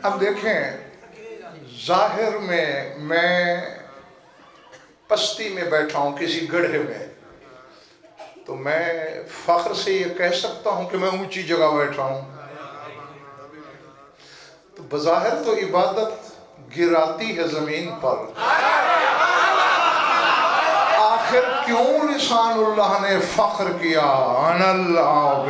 اب دیکھیں ظاہر میں پستی میں بیٹھا ہوں کسی گڑھے میں، تو میں فخر سے یہ کہہ سکتا ہوں کہ میں اونچی جگہ بیٹھا ہوں؟ تو بظاہر تو عبادت گراتی ہے زمین پر، آخر کیوں لسان اللہ نے فخر کیا انا اللہ؟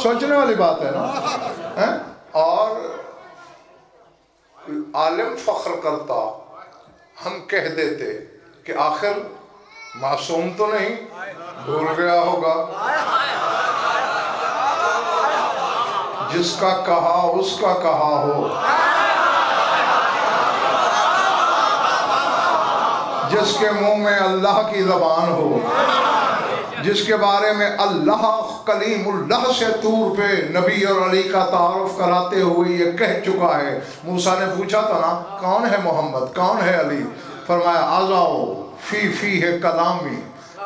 سوچنے والی بات ہے نا۔ اور عالم فخر کرتا، ہم کہہ دیتے کہ آخر معصوم تو نہیں، بھول گیا ہوگا، جس کا کہا اس کا کہا ہو، جس کے منہ میں اللہ کی زبان ہو، جس کے بارے میں اللہ کلیم اللہ سے طور پہ نبی اور علی کا تعارف کراتے ہوئے یہ کہہ چکا ہے۔ موسیٰ نے پوچھا تھا نا کون ہے محمد، کون ہے علی؟ فرمایا آزاؤ فی ہے کلامی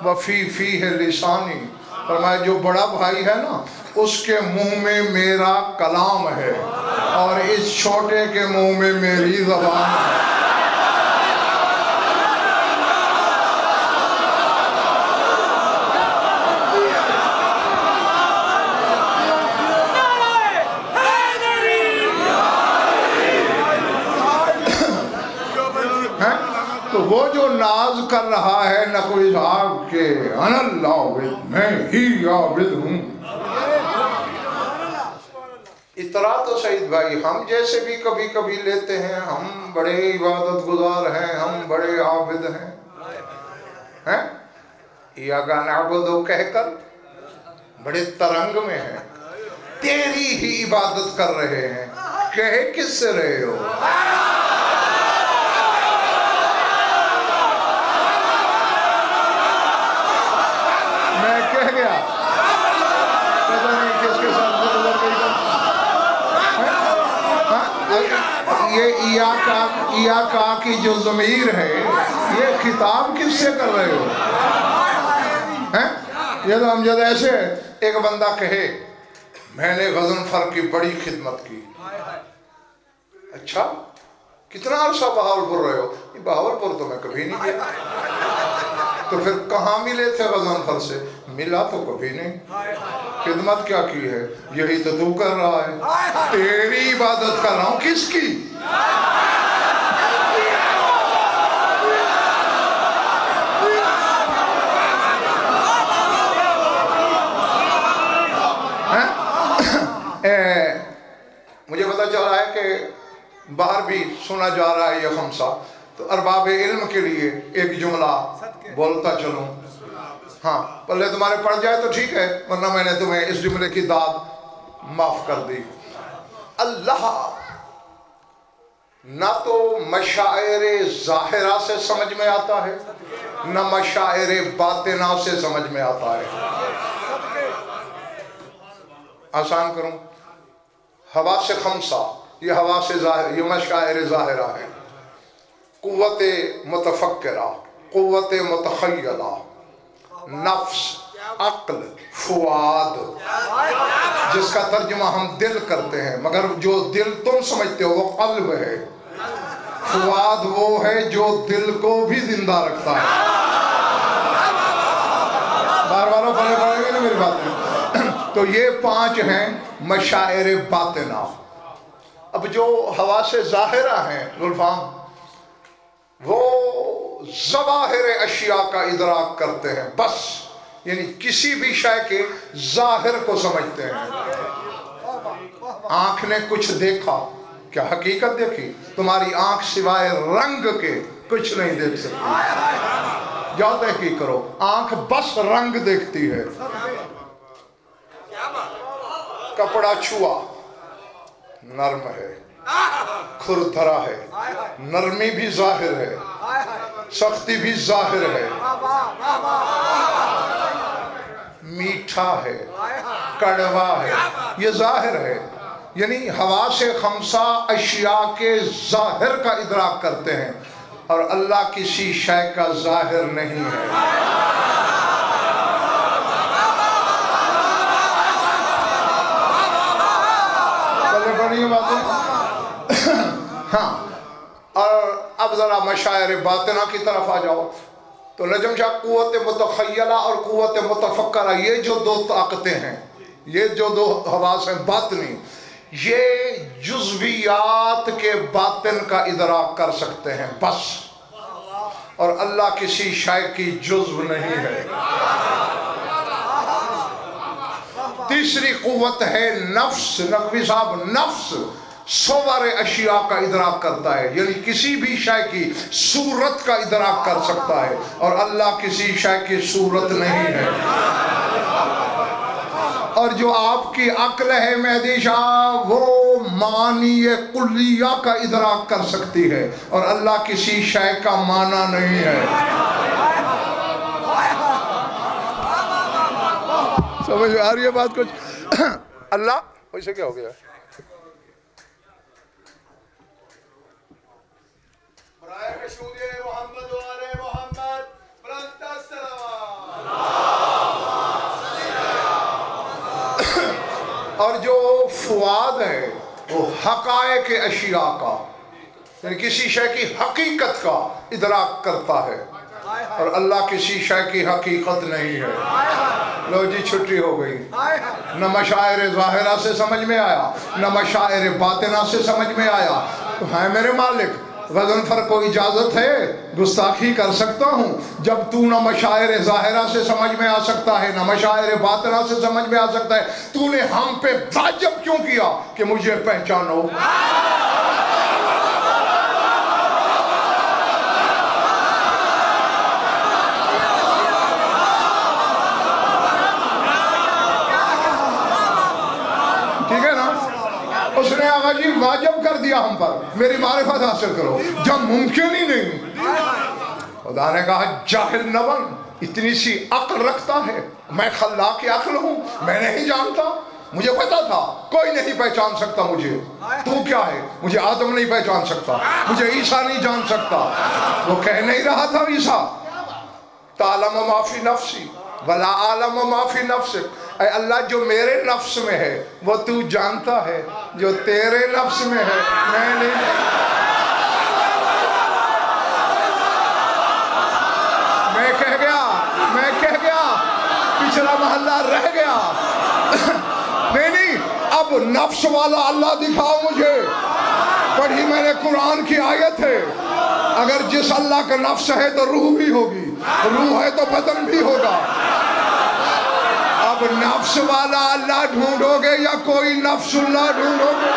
و فی ہے لسانی۔ فرمایا جو بڑا بھائی ہے نا اس کے منہ میں میرا کلام ہے اور اس چھوٹے کے منہ میں میری زبان ہے۔ تو وہ جو ناز کر رہا ہے نہ کوئی صاحب کے انا اللہ میں ہی عابد ہوں۔ اترا تو سعید بھائی ہم جیسے بھی کبھی کبھی لیتے ہیں، ہم بڑے عبادت گزار ہیں، ہم بڑے عابد ہیں، ایاک نعبد کہہ کر بڑے ترنگ میں ہیں، تیری ہی عبادت کر رہے ہیں، کہے کس سے رہے ہو؟ یہ ایاکا کی جو ضمیر ہے یہ خطاب کس سے کر رہے ہو؟ یہ تو ہم جب ایسے ایک بندہ کہے میں نے غضنفر کی بڑی خدمت کی، اچھا کتنا عرصہ بہاولپور رہے ہو؟ بہاولپور تو میں کبھی نہیں گیا۔ تو پھر کہاں ملے تھے غضنفر سے؟ ملا تو کبھی نہیں۔ خدمت کیا کی ہے؟ یہی تو تو کر رہا ہے، تیری عبادت کر رہا ہوں، کس کی؟ مجھے پتا چلا ہے کہ باہر بھی سنا جا رہا ہے یہ خمسہ، تو ارباب علم کے لیے ایک جملہ بولتا چلوں۔ ہاں پہلے تمہارے پڑھ جائے تو ٹھیک ہے، ورنہ میں نے تمہیں اس جملے کی داد معاف کر دی۔ اللہ نہ تو مشاعر ظاہرہ سے سمجھ میں آتا ہے نہ مشاعر باطنہ سے سمجھ میں آتا ہے۔ آسان کروں، حواس خمسہ یہ حواس ظاہر، یہ مشاعر ظاہرہ ہے۔ قوت متفکرہ، قوت متخیلہ، نفس، عقل، فؤاد، جس کا ترجمہ ہم دل کرتے ہیں، مگر جو دل تم سمجھتے ہو وہ قلب ہے۔ فؤاد وہ ہے جو دل کو بھی زندہ رکھتا ہے۔ بار باروں پڑھے پڑھے گے نا میری بات میں؟ تو یہ 5 ہیں مشاعر باطنہ۔ اب جو حواس ظاہرہ ہیں الفام، وہ ظواہر اشیاء کا ادراک کرتے ہیں بس، یعنی کسی بھی شے کے ظاہر کو سمجھتے ہیں۔ آنکھ نے کچھ دیکھا، کیا حقیقت دیکھی؟ تمہاری آنکھ سوائے رنگ کے کچھ نہیں دیکھ سکتی۔ جاؤ تحقیق کرو، آنکھ بس رنگ دیکھتی ہے۔ کپڑا چھوا، نرم ہے، کھردھرا ہے، نرمی بھی ظاہر ہے، سختی بھی ظاہر ہے، میٹھا ہے، کڑوا ہے. یہ ظاہر ہے، یعنی حواس خمسہ اشیاء کے ظاہر کا ادراک کرتے ہیں، اور اللہ کسی شے کا ظاہر نہیں ہے. بڑی باتیں. ہاں، اور اب ذرا مشاعر باطنہ کی طرف آ جاؤ تو نجم شاہ قوت متخیلہ اور قوت متفکرہ، یہ جو دو طاقتیں ہیں، یہ جو دو حواس ہیں باطنی، یہ جزویات کے باطن کا ادراک کر سکتے ہیں بس، اور اللہ کسی شے کی جزو نہیں ہے. تیسری قوت ہے نفس. نقوی صاحب، نفس صور اشیاء کا ادراک کرتا ہے، یعنی کسی بھی شے کی صورت کا ادراک کر سکتا ہے، اور اللہ کسی شے کی صورت نہیں ہے. اور جو آپ کی عقل ہے مہدی شاہ، وہ معنی کلیہ کا ادراک کر سکتی ہے، اور اللہ کسی شے کا معنی نہیں ہے. سمجھ آ رہی ہے بات کچھ؟ اللہ ویسے کیا ہو گیا؟ اور جو فؤاد ہے وہ حقائق اشیاء کا، یعنی کسی شے کی حقیقت کا ادراک کرتا ہے، اور اللہ کسی شے کی حقیقت نہیں ہے. لو جی چھٹی ہو گئی. نہ مشاعر ظاہرہ سے سمجھ میں آیا، نہ مشاعر باطنہ سے سمجھ میں آیا. تو ہے میرے مالک، غضنفر کو اجازت ہے گستاخی کر سکتا ہوں جب تو نہ مشاعر ظاہرہ سے سمجھ میں آ سکتا ہے، نہ مشاعر باطنہ سے سمجھ میں آ سکتا ہے. تو نے ہم پہ واجب کیوں کیا کہ مجھے پہچانو؟ ٹھیک ہے نا؟ اس نے آقا جی واجب کر دیا ہم پر، میری معرفت حاصل کرو، جب ممکن ہی نہیں. خدا نے کہا جاہل نہ بن، اتنی سی عقل رکھتا ہے. میں خلاق کی عقل ہوں، میں نہیں جانتا. مجھے پتا تھا کوئی نہیں پہچان سکتا مجھے. تو کیا ہے؟ مجھے آدم نہیں پہچان سکتا، مجھے عیسیٰ نہیں جان سکتا. وہ کہہ نہیں رہا تھا عیسیٰ تعلم ما فی نفسی ولا عالم ما فی نفسک. اے اللہ، جو میرے نفس میں ہے وہ تو جانتا ہے، جو تیرے نفس میں ہے میں نہیں. میں کہہ گیا پچھلا محلہ رہ گیا. نہیں، اب نفس والا اللہ دکھاؤ مجھے. پڑھی میں نے قرآن کی آیت ہے، اگر جس اللہ کا نفس ہے تو روح بھی ہوگی، روح ہے تو بدن بھی ہوگا. اب نفس والا اللہ ڈھونڈو گے یا کوئی نفس اللہ ڈھونڈو گے؟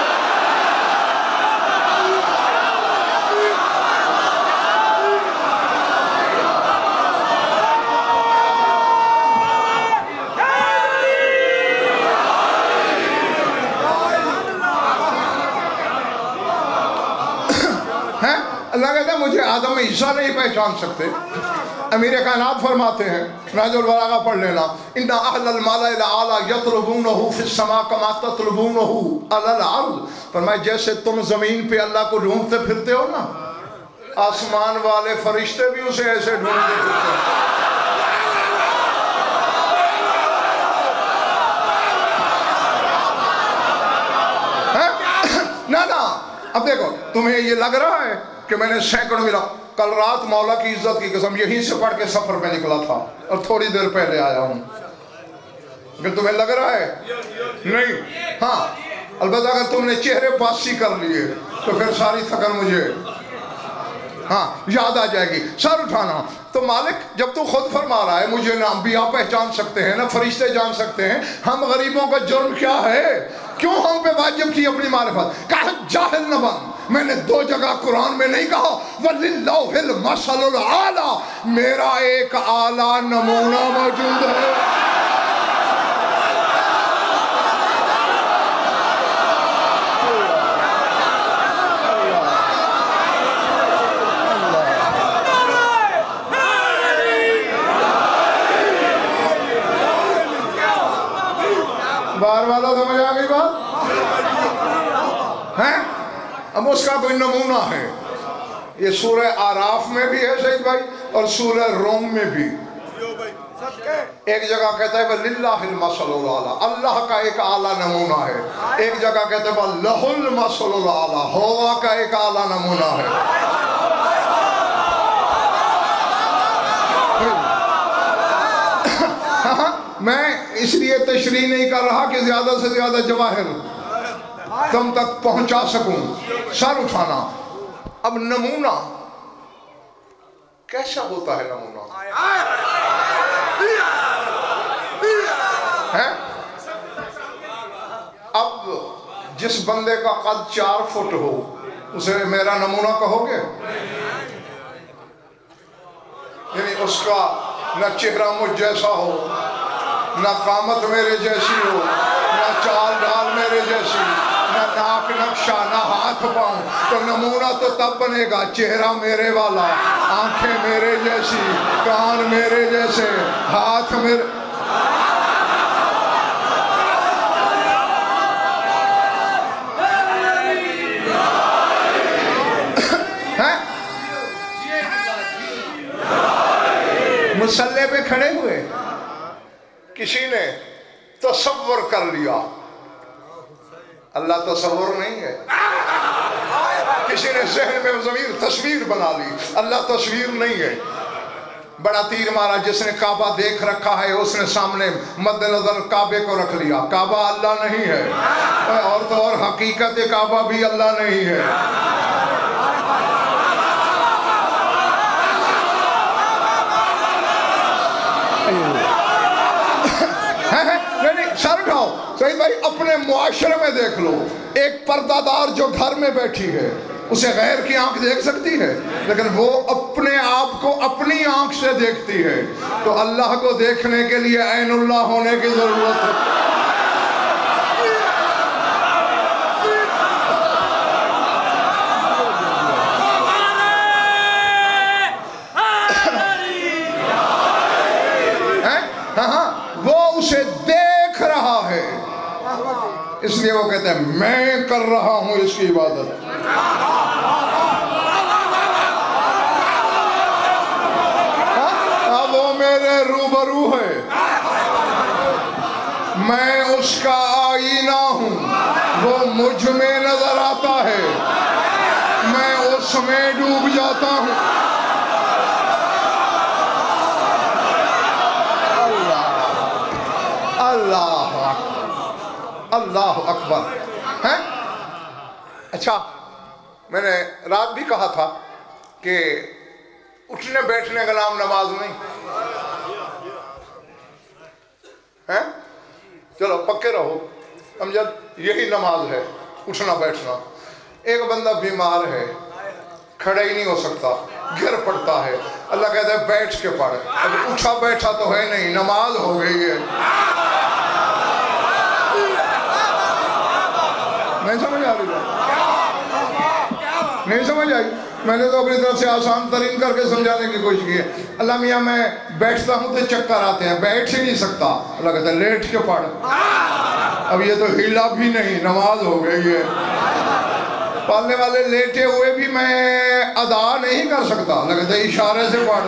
اللہ کہتا ہے مجھے آدم عیسیٰ نہیں پہچان سکتے. امیر کائنات فرماتے ہیں، نہج البلاغہ پڑھ لینا، ان اہل الملأ الاعلی یطلبونہ فی السماء کما تطلبونہ علی الارض. فرمایا جیسے تم زمین پہ اللہ کو ڈھونڈتے پھرتے ہو نا، آسمان والے فرشتے بھی اسے ایسے ڈھونڈتے پھرتے ہیں. نا اب دیکھو، تمہیں یہ لگ رہا ہے کہ میں نے سینکڑوں ملا. کل رات مولا کی عزت کی قسم یہیں سے پڑھ کے سفر میں نکلا تھا اور تھوڑی دیر پہلے آیا ہوں. اگر تمہیں لگ رہا ہے نہیں، ہاں البتہ اگر تم نے چہرے پاسی کر لیے تو پھر ساری تھکن مجھے ہاں یاد آ جائے گی. سر اٹھانا. تو مالک جب تو خود فرما رہا ہے مجھے نہ انبیاء پہچان سکتے ہیں نہ فرشتے جان سکتے ہیں، ہم غریبوں کا جرم کیا ہے؟ کیوں ہم پہ واجب کی اپنی معرفت؟ کہا جاہل نہ بن. میں نے 2 جگہ قرآن میں نہیں کہا وَلِلَّهِ الْمَثَلُ الْأَعْلَى، میرا ایک اعلیٰ نمونہ موجود ہے. باہر والا سمجھ آ گئی بات ہے؟ اب اس کا کوئی نمونہ ہے، یہ سورہ آراف میں بھی ہے سید بھائی، اور سورہ روم میں بھی۔ ایک جگہ کہتا ہے وَلِلَّهِ الْمَثَلُ الْأَعْلَىٰ، اللہ کا ایک اعلیٰ نمونہ ہے۔ ایک جگہ کہتا ہے وَلَهُ الْمَثَلُ الْأَعْلَىٰ، ہوا کا ایک اعلیٰ نمونہ ہے۔ میں اس لیے تشریح نہیں کر رہا کہ زیادہ سے زیادہ جواہر تم تک پہنچا سکوں، سر اٹھانا۔ اب نمونہ کیسا ہوتا ہے؟ نمونہ ہے؟ اب جس بندے کا قد 4 فٹ ہو اسے میرا نمونہ کہو گے؟ یعنی اس کا نہ چہرہ مجھ جیسا ہو، نہ قامت میرے جیسی ہو، نہ چال ڈال میرے جیسی، نہ ناک نقشہ، نہ ہاتھ پاؤں، تو نمونہ تو تب بنے گا چہرہ میرے والا، آنکھیں میرے جیسی، کان میرے جیسے، ہاتھ میرے۔ مسلح پہ کھڑے ہوئے کسی نے تصور کر لیا، اللہ تصور نہیں ہے۔ کسی نے ذہن میں تصویر بنا لی، اللہ تصویر نہیں ہے۔ بڑا تیر مارا جس نے کعبہ دیکھ رکھا ہے، اس نے سامنے مد نظر کعبے کو رکھ لیا، کعبہ اللہ نہیں ہے، اور تو اور حقیقت کعبہ بھی اللہ نہیں ہے۔ سر اٹھاؤ سعید بھائی، اپنے معاشرے میں دیکھ لو، ایک پردہ دار جو گھر میں بیٹھی ہے اسے غیر کی آنکھ دیکھ سکتی ہے، لیکن وہ اپنے آپ کو اپنی آنکھ سے دیکھتی ہے، تو اللہ کو دیکھنے کے لیے عین اللہ ہونے کی ضرورت ہے۔ اس لیے وہ کہتے ہیں میں کر رہا ہوں اس کی عبادت۔ اب وہ میرے روبرو ہے، میں اس کا آئینہ ہوں، وہ مجھ میں نظر آتا ہے، میں اس میں ڈوب جاتا ہوں۔ اللہ اللہ اکبر ہے۔ اچھا، میں نے رات بھی کہا تھا کہ اٹھنے بیٹھنے کا نام نماز نہیں ہے۔ چلو پکے رہو، امجد یہی نماز ہے، اٹھنا بیٹھنا۔ ایک بندہ بیمار ہے، کھڑا ہی نہیں ہو سکتا، گر پڑتا ہے، اللہ کہتا ہے بیٹھ کے پڑھ۔ اب اٹھا بیٹھا تو ہے نہیں، نماز ہو گئی ہے۔ نہیں سمجھ آ رہی بات؟ نہیں سمجھ آئی؟ میں نے تو اپنی طرف سے آسان ترین کر کے سمجھانے کی کوشش کی ہے۔ اللہ میاں میں بیٹھتا ہوں تو چکر آتے ہیں، بیٹھ ہی نہیں سکتا، اللہ کہتا ہے لیٹ کے پڑھ۔ اب یہ تو ہیلا بھی نہیں، نماز ہو گئی ہے۔ پالنے والے لیٹے ہوئے بھی میں ادا نہیں کر سکتا، اللہ کہتا ہے اشارے سے پڑھ۔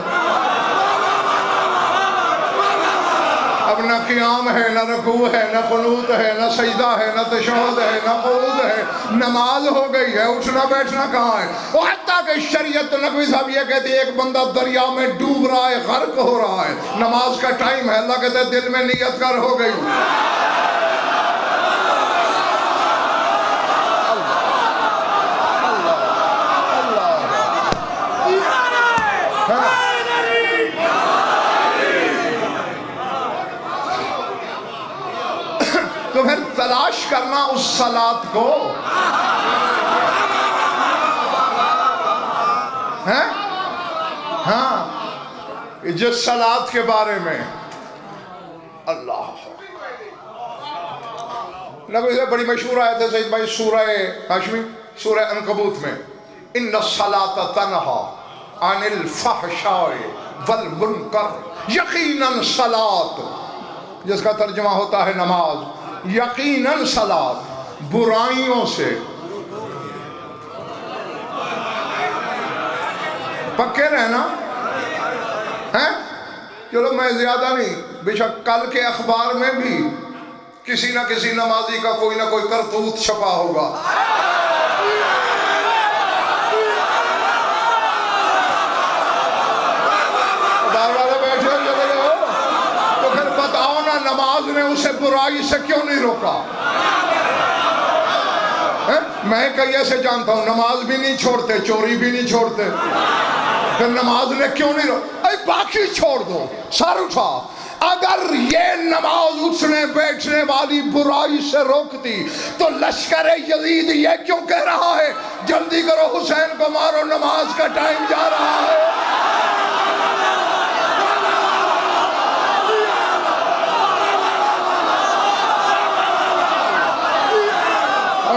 اب نہ قیام ہے، نہ رکوع ہے، نہ قنوت ہے، نہ سجدہ ہے، نہ تشہد ہے، نہ قعود ہے، نماز ہو گئی ہے، اٹھنا بیٹھنا کہاں ہے؟ وہ حتیٰ کہ شریعت نقوی صاحب یہ کہتی ہے ایک بندہ دریا میں ڈوب رہا ہے، غرق ہو رہا ہے، نماز کا ٹائم ہے، اللہ کہتا ہے دل میں نیت کر، ہو گئی۔ تو پھر تلاش کرنا اس صلاۃ کو ہے، ہاں، جس صلاۃ کے بارے میں اللہ نبی سے بڑی مشہور آیت ہے سید بھائی، سورہ ہاشمی، سورہ عنکبوت میں، ان الصلاۃ تنہی عن الفحشاء والمنکر، یقیناً صلاۃ جس کا ترجمہ ہوتا ہے نماز، یقیناً صلات برائیوں سے پکے رہنا ہیں. چلو میں زیادہ نہیں، بے شک کل کے اخبار میں بھی کسی نہ کسی نمازی کا کوئی نہ کوئی کرتوت چھپا ہوگا. نماز نے اسے برائی سے کیوں نہیں روکا؟ میں کئی ایسے جانتا ہوں نماز بھی نہیں چھوڑتے، چوری بھی نہیں چھوڑتے، پھر نماز نے کیوں نہیں روکا؟ باقی چھوڑ دو، سر اٹھا. اگر یہ نماز اٹھنے بیٹھنے والی برائی سے روکتی تو لشکر یزید یہ کیوں کہہ رہا ہے جلدی کرو حسین کو مارو، نماز کا ٹائم جا رہا ہے؟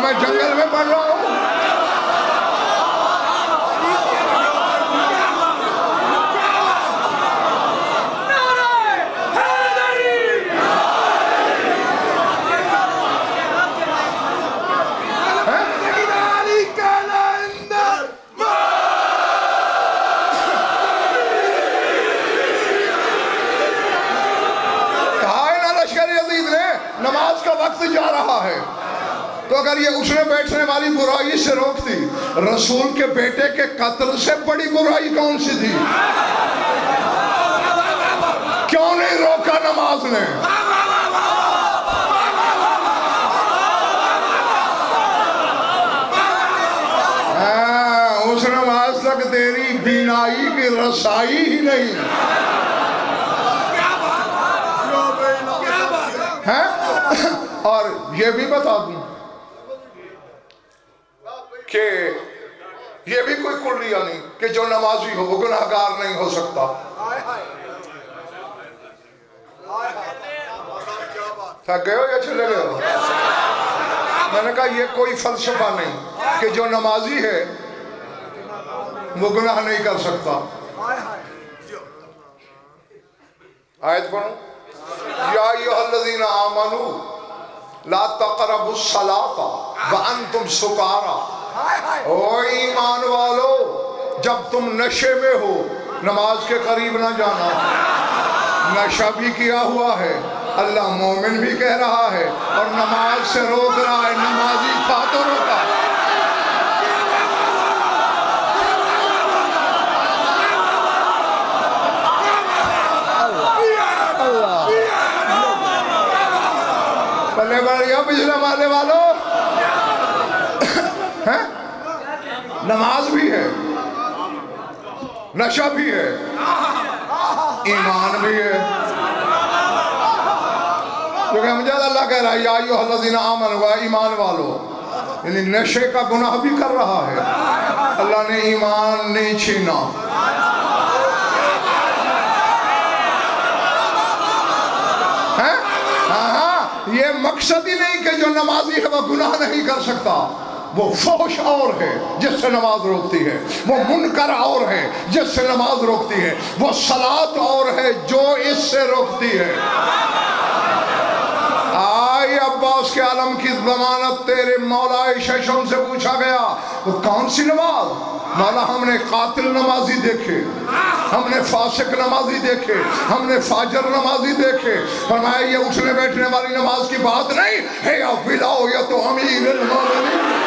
میں جنگل میں پڑھ رہا ہوں. کہا ہے نا لشکر یزید نے نماز کا وقت جا رہا ہے. تو اگر یہ اٹھنے بیٹھنے والی برائی سے روکتی، رسول کے بیٹے کے قتل سے بڑی برائی کون سی تھی؟ کیوں نہیں روکا نماز نے؟ اس نماز تک تیری بینائی کی رسائی ہی نہیں ہے. اور یہ بھی بتا دوں کہ یہ بھی کوئی کلیہ نہیں کہ جو نمازی ہو وہ گناہگار نہیں ہو سکتا. تھک گئے ہو یا چلے گئے ہو؟ میں نے کہا یہ کوئی فلسفہ نہیں کہ جو نمازی ہے وہ گناہ نہیں کر سکتا. آیت پڑھو. یا ایھا الذین آمنوا لا تقربوا الصلاۃ وانتم سکارا. او ایمان والو جب تم نشے میں ہو نماز کے قریب نہ جانا. نشہ بھی کیا ہوا ہے، اللہ مومن بھی کہہ رہا ہے اور نماز سے روک رہا ہے. نمازی تھا تو روکا. پلے بڑھیا پچھلے مالے والو، نماز بھی ہے، نشہ بھی ہے، ایمان بھی ہے. کیونکہ مجھے اللہ کہہ رہا ہے یا ایھا الذین آمنوا، ایمان والو، یعنی نشے کا گناہ بھی کر رہا ہے، اللہ نے ایمان نہیں چھینا. یہ مقصد ہی نہیں کہ جو نمازی ہے وہ گناہ نہیں کر سکتا. وہ فحش اور ہے جس سے نماز روکتی ہے، وہ منکر اور ہے جس سے نماز روکتی ہے، وہ صلاۃ اور ہے جو اس سے روکتی ہے. آئی عباس کے عالم کی ضمانت تیرے مولا ششم سے پوچھا گیا وہ کون سی نماز؟ مولا ہم نے قاتل نمازی دیکھے، ہم نے فاسق نمازی دیکھے، ہم نے فاجر نمازی دیکھے. فرمایا یہ اٹھنے بیٹھنے والی نماز کی بات نہیں ہے، یا ولایت امیر المومنین.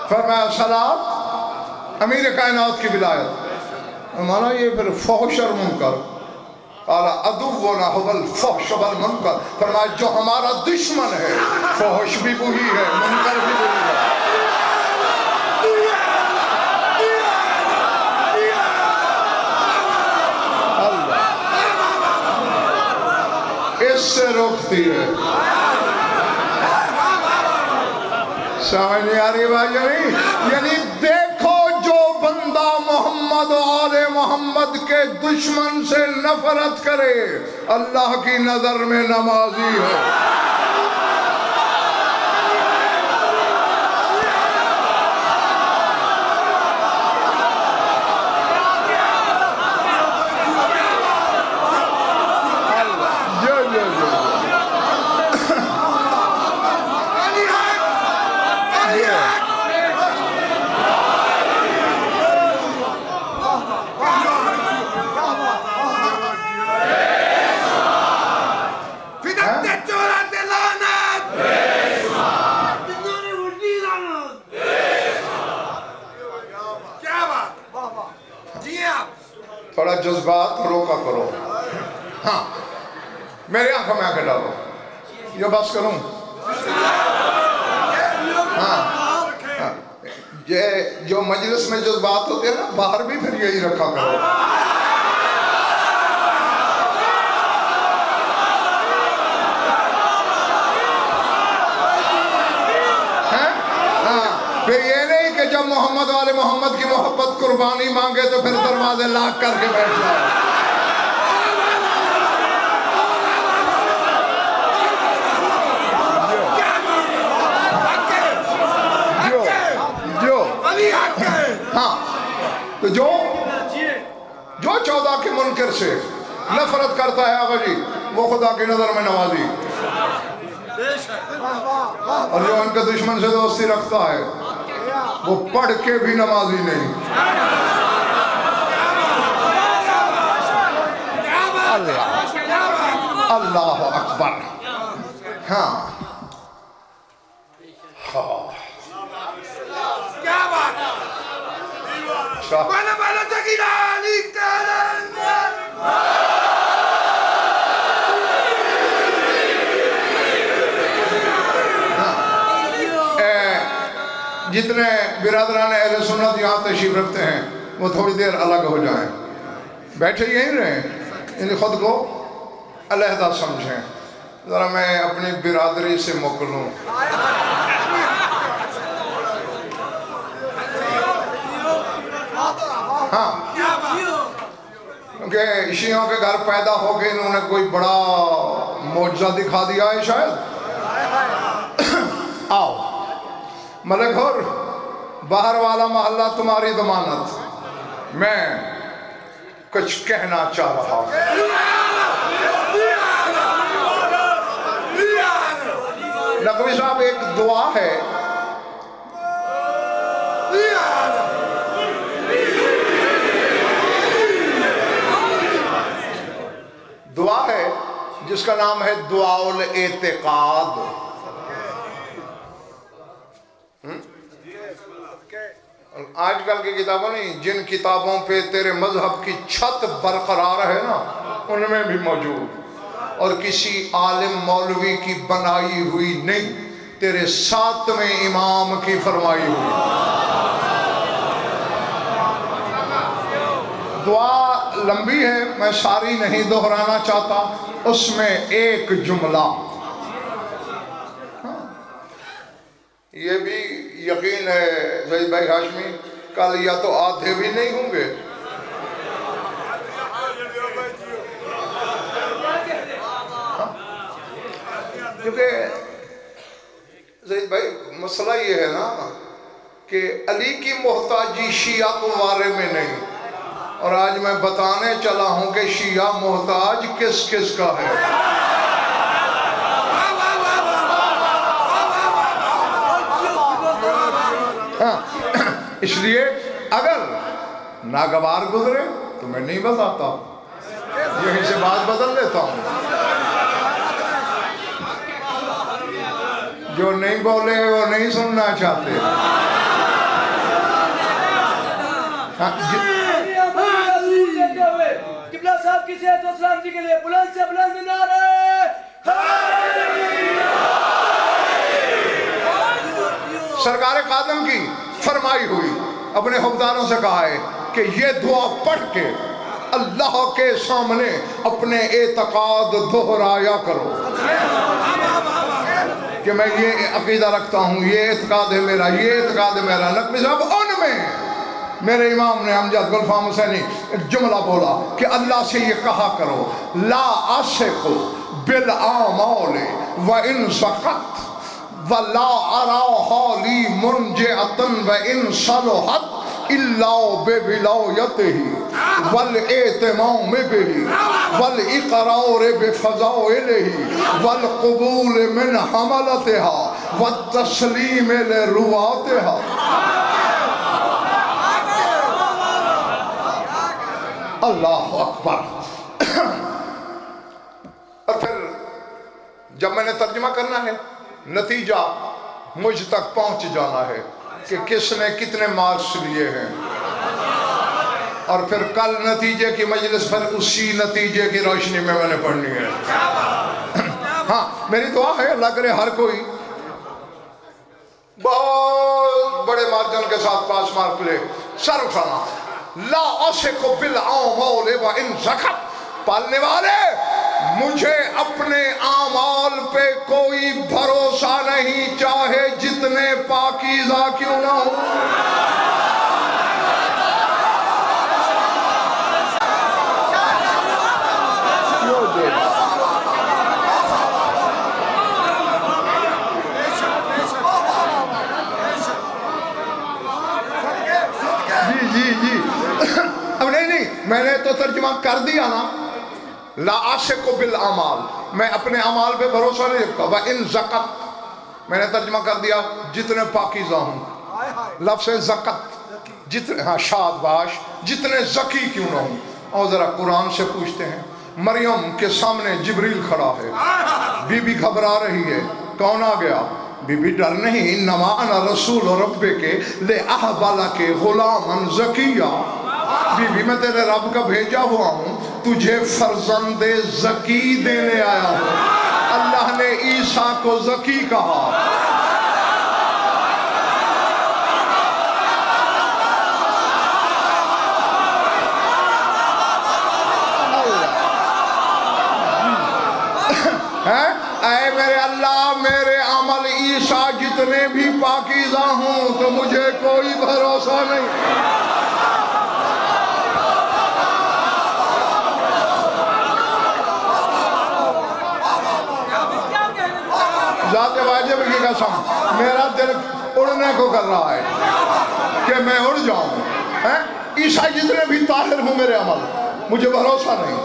فرمایا صلاۃ امیر کائنات کی ولایت. مانا یہ پھر فحش اور منکر قال عدونا هو الفحش والمنکر، فرمایا جو ہمارا دشمن ہے فحش بھی وہی ہے، منکر بھی وہی ہے۔ اس سے روکتی ہے۔ سمجھ نہیں آ رہی بات؟ یعنی دیکھو جو بندہ محمد و آل محمد کے دشمن سے نفرت کرے اللہ کی نظر میں نمازی ہے۔ تھوڑا جذبات روکا کرو۔ ہاں میرے آنکھوں میں آنکھیں ڈالو، یہ بس کروں؟ ہاں جو مجلس میں جذبات ہوتے ہیں نا باہر بھی پھر یہی رکھا کرو۔ پھر یہ نہیں کہ جب محمد والے محمد کی محبت قربانی مانگے تو پھر دروازے لاک کر کے بیٹھ جائے۔ ہاں تو جو 14 کے منکر سے نفرت کرتا ہے آقا جی وہ خدا کی نظر میں نوازی، اور جو ان کے دشمن سے دوستی رکھتا ہے وہ پڑھ کے بھی نمازی نہیں۔ اللہ اکبر۔ ہاں جتنے برادران اہل سنت یہاں تشریف رکھتے ہیں وہ تھوڑی دیر الگ ہو جائیں، بیٹھے یہیں رہیں، یعنی خود کو علیحدہ سمجھیں۔ ذرا میں اپنی برادری سے مکلوں۔ ہاں کیونکہ شیعوں کے گھر پیدا ہو کے انہوں نے کوئی بڑا معجزہ دکھا دیا ہے شاید۔ آؤ ملک ہور، باہر والا محلہ تمہاری ضمانت، میں کچھ کہنا چاہ رہا ہوں۔ نقوی صاحب ایک دعا ہے، دعا ہے جس کا نام ہے دعاء الاعتقاد۔ آج کل کی کتابوں نہیں، جن کتابوں پہ تیرے مذہب کی چھت برقرار ہے نا ان میں بھی موجود، اور کسی عالم مولوی کی بنائی ہوئی نہیں، تیرے 7ویں امام کی فرمائی ہوئی۔ دعا لمبی ہے، میں ساری نہیں دہرانا چاہتا، اس میں ایک جملہ، یہ بھی یقین ہے زید بھائی ہاشمی کل یا تو آدھے بھی نہیں ہوں گے، کیونکہ زید بھائی مسئلہ یہ ہے نا کہ علی کی محتاجی شیعہ کو بارے میں نہیں، اور آج میں بتانے چلا ہوں کہ شیعہ محتاج کس کس کا ہے۔ اس لیے اگر ناگوار گزرے تو میں نہیں بتاتا، یہیں سے بات بدل لیتا ہوں۔ جو نہیں بولے وہ نہیں سننا چاہتے۔ صاحب کی صحت و سلامتی کے لیے بلند سے بلند نعرے سرکار قادم کی فرمائی ہوئی اپنے حکمداروں سے کہا ہے کہ یہ دعا پڑھ کے اللہ کے سامنے اپنے اعتقاد دہرایا کرو کہ میں یہ عقیدہ رکھتا ہوں، یہ اعتقاد ہے میرا، یہ اعتقاد ہے میرا۔ نقوی صاحب ان میں میرے امام نے امجد گلفام حسینی ایک جملہ بولا کہ اللہ سے یہ کہا کرو لا عاشق بالاعمال وان سقط ولا ارى لي منجئة وان صلحت الا بولایته والاهتمام به والاقرار بفضائله والقبول من حملتها والتسلیم لرواتها۔ اللہ اکبر۔ اور پھر جب میں نے ترجمہ کرنا ہے نتیجہ مجھ تک پہنچ جانا ہے کہ کس نے کتنے مارکس لیے ہیں، اور پھر کل نتیجے کی مجلس پر اسی نتیجے کی روشنی میں نے پڑھنی ہے۔ ہاں میری دعا ہے اللہ کرے ہر کوئی بہت بڑے مارجن کے ساتھ پاس مارک لے۔ سر اٹھانا، لا عاشق بالاعمال وان سقط، پالنے والے مجھے اپنے اعمال پہ کوئی بھروسہ نہیں، چاہے جتنے پاکیزہ کیوں نہ ہو۔ جی اب نہیں میں نے تو ترجمہ کر دیا نا، لا عاشق بالاعمال، میں اپنے اعمال پہ بھروسہ نہیں رکھتا، وَإِن زَقَت میں نے ترجمہ کر دیا جتنے پاکیزہ ہوں۔ لفظ زکت جتنے، ہاں شاد باش، جتنے زکی کیوں نہ ہوں۔ اور ذرا قرآن سے پوچھتے ہیں، مریم کے سامنے جبریل کھڑا ہے، بی بی گھبرا رہی ہے، کون آ گیا؟ بی بی ڈر نہیں، انما انا رسول ربک لأہب لک غلاما زکیا، بی بی میں تیرے رب کا بھیجا ہوا ہوں، تجھے فرزند زکی دینے آیا ہوں۔ اللہ نے عیسیٰ کو زکی کہا۔ اے میرے اللہ، میرے عمل عیسیٰ جتنے بھی پاکیزہ ہوں تو مجھے کوئی بھروسہ نہیں۔ ذات واجب کی قسم میرا دل اڑنے کو کر رہا ہے کہ میں اڑ جاؤں۔ عیسیٰ جتنے بھی طاہر ہوں میرے عمل، مجھے بھروسہ نہیں۔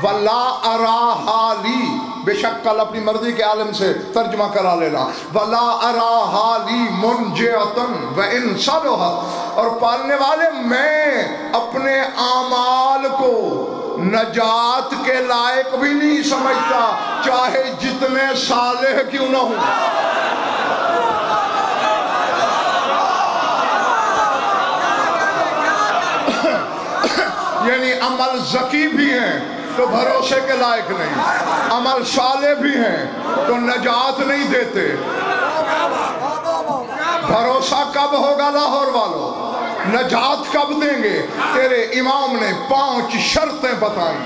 وَلَا أَرَاهَا لِي، بے شک کل اپنی مرضی کے عالم سے ترجمہ کرا لینا، وَلَا أَرَاهَا لِي مُنْجِعَةً وَإِنْ صَلُحَتْ، اور پالنے والے میں اپنے اعمال کو نجات کے لائق بھی نہیں سمجھتا، چاہے جتنے صالح کیوں نہ ہوں۔ یعنی عمل زکی بھی ہیں تو بھروسے کے لائق نہیں، عمل صالح بھی ہیں تو نجات نہیں دیتے۔ بھروسہ کب ہوگا لاہور والوں؟ نجات کب دیں گے؟ تیرے امام نے 5 شرطیں بتائیں۔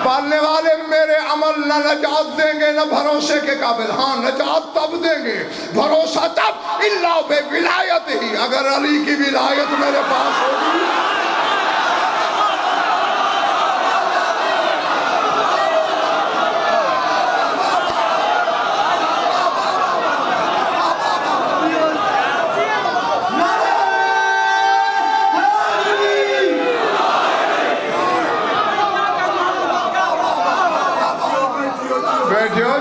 پالنے والے میرے عمل نہ نجات دیں گے نہ بھروسے کے قابل، ہاں نجات تب دیں گے، بھروسہ تب اللہ بے ولایت ہی، اگر علی کی ولایت میرے پاس ہوگی۔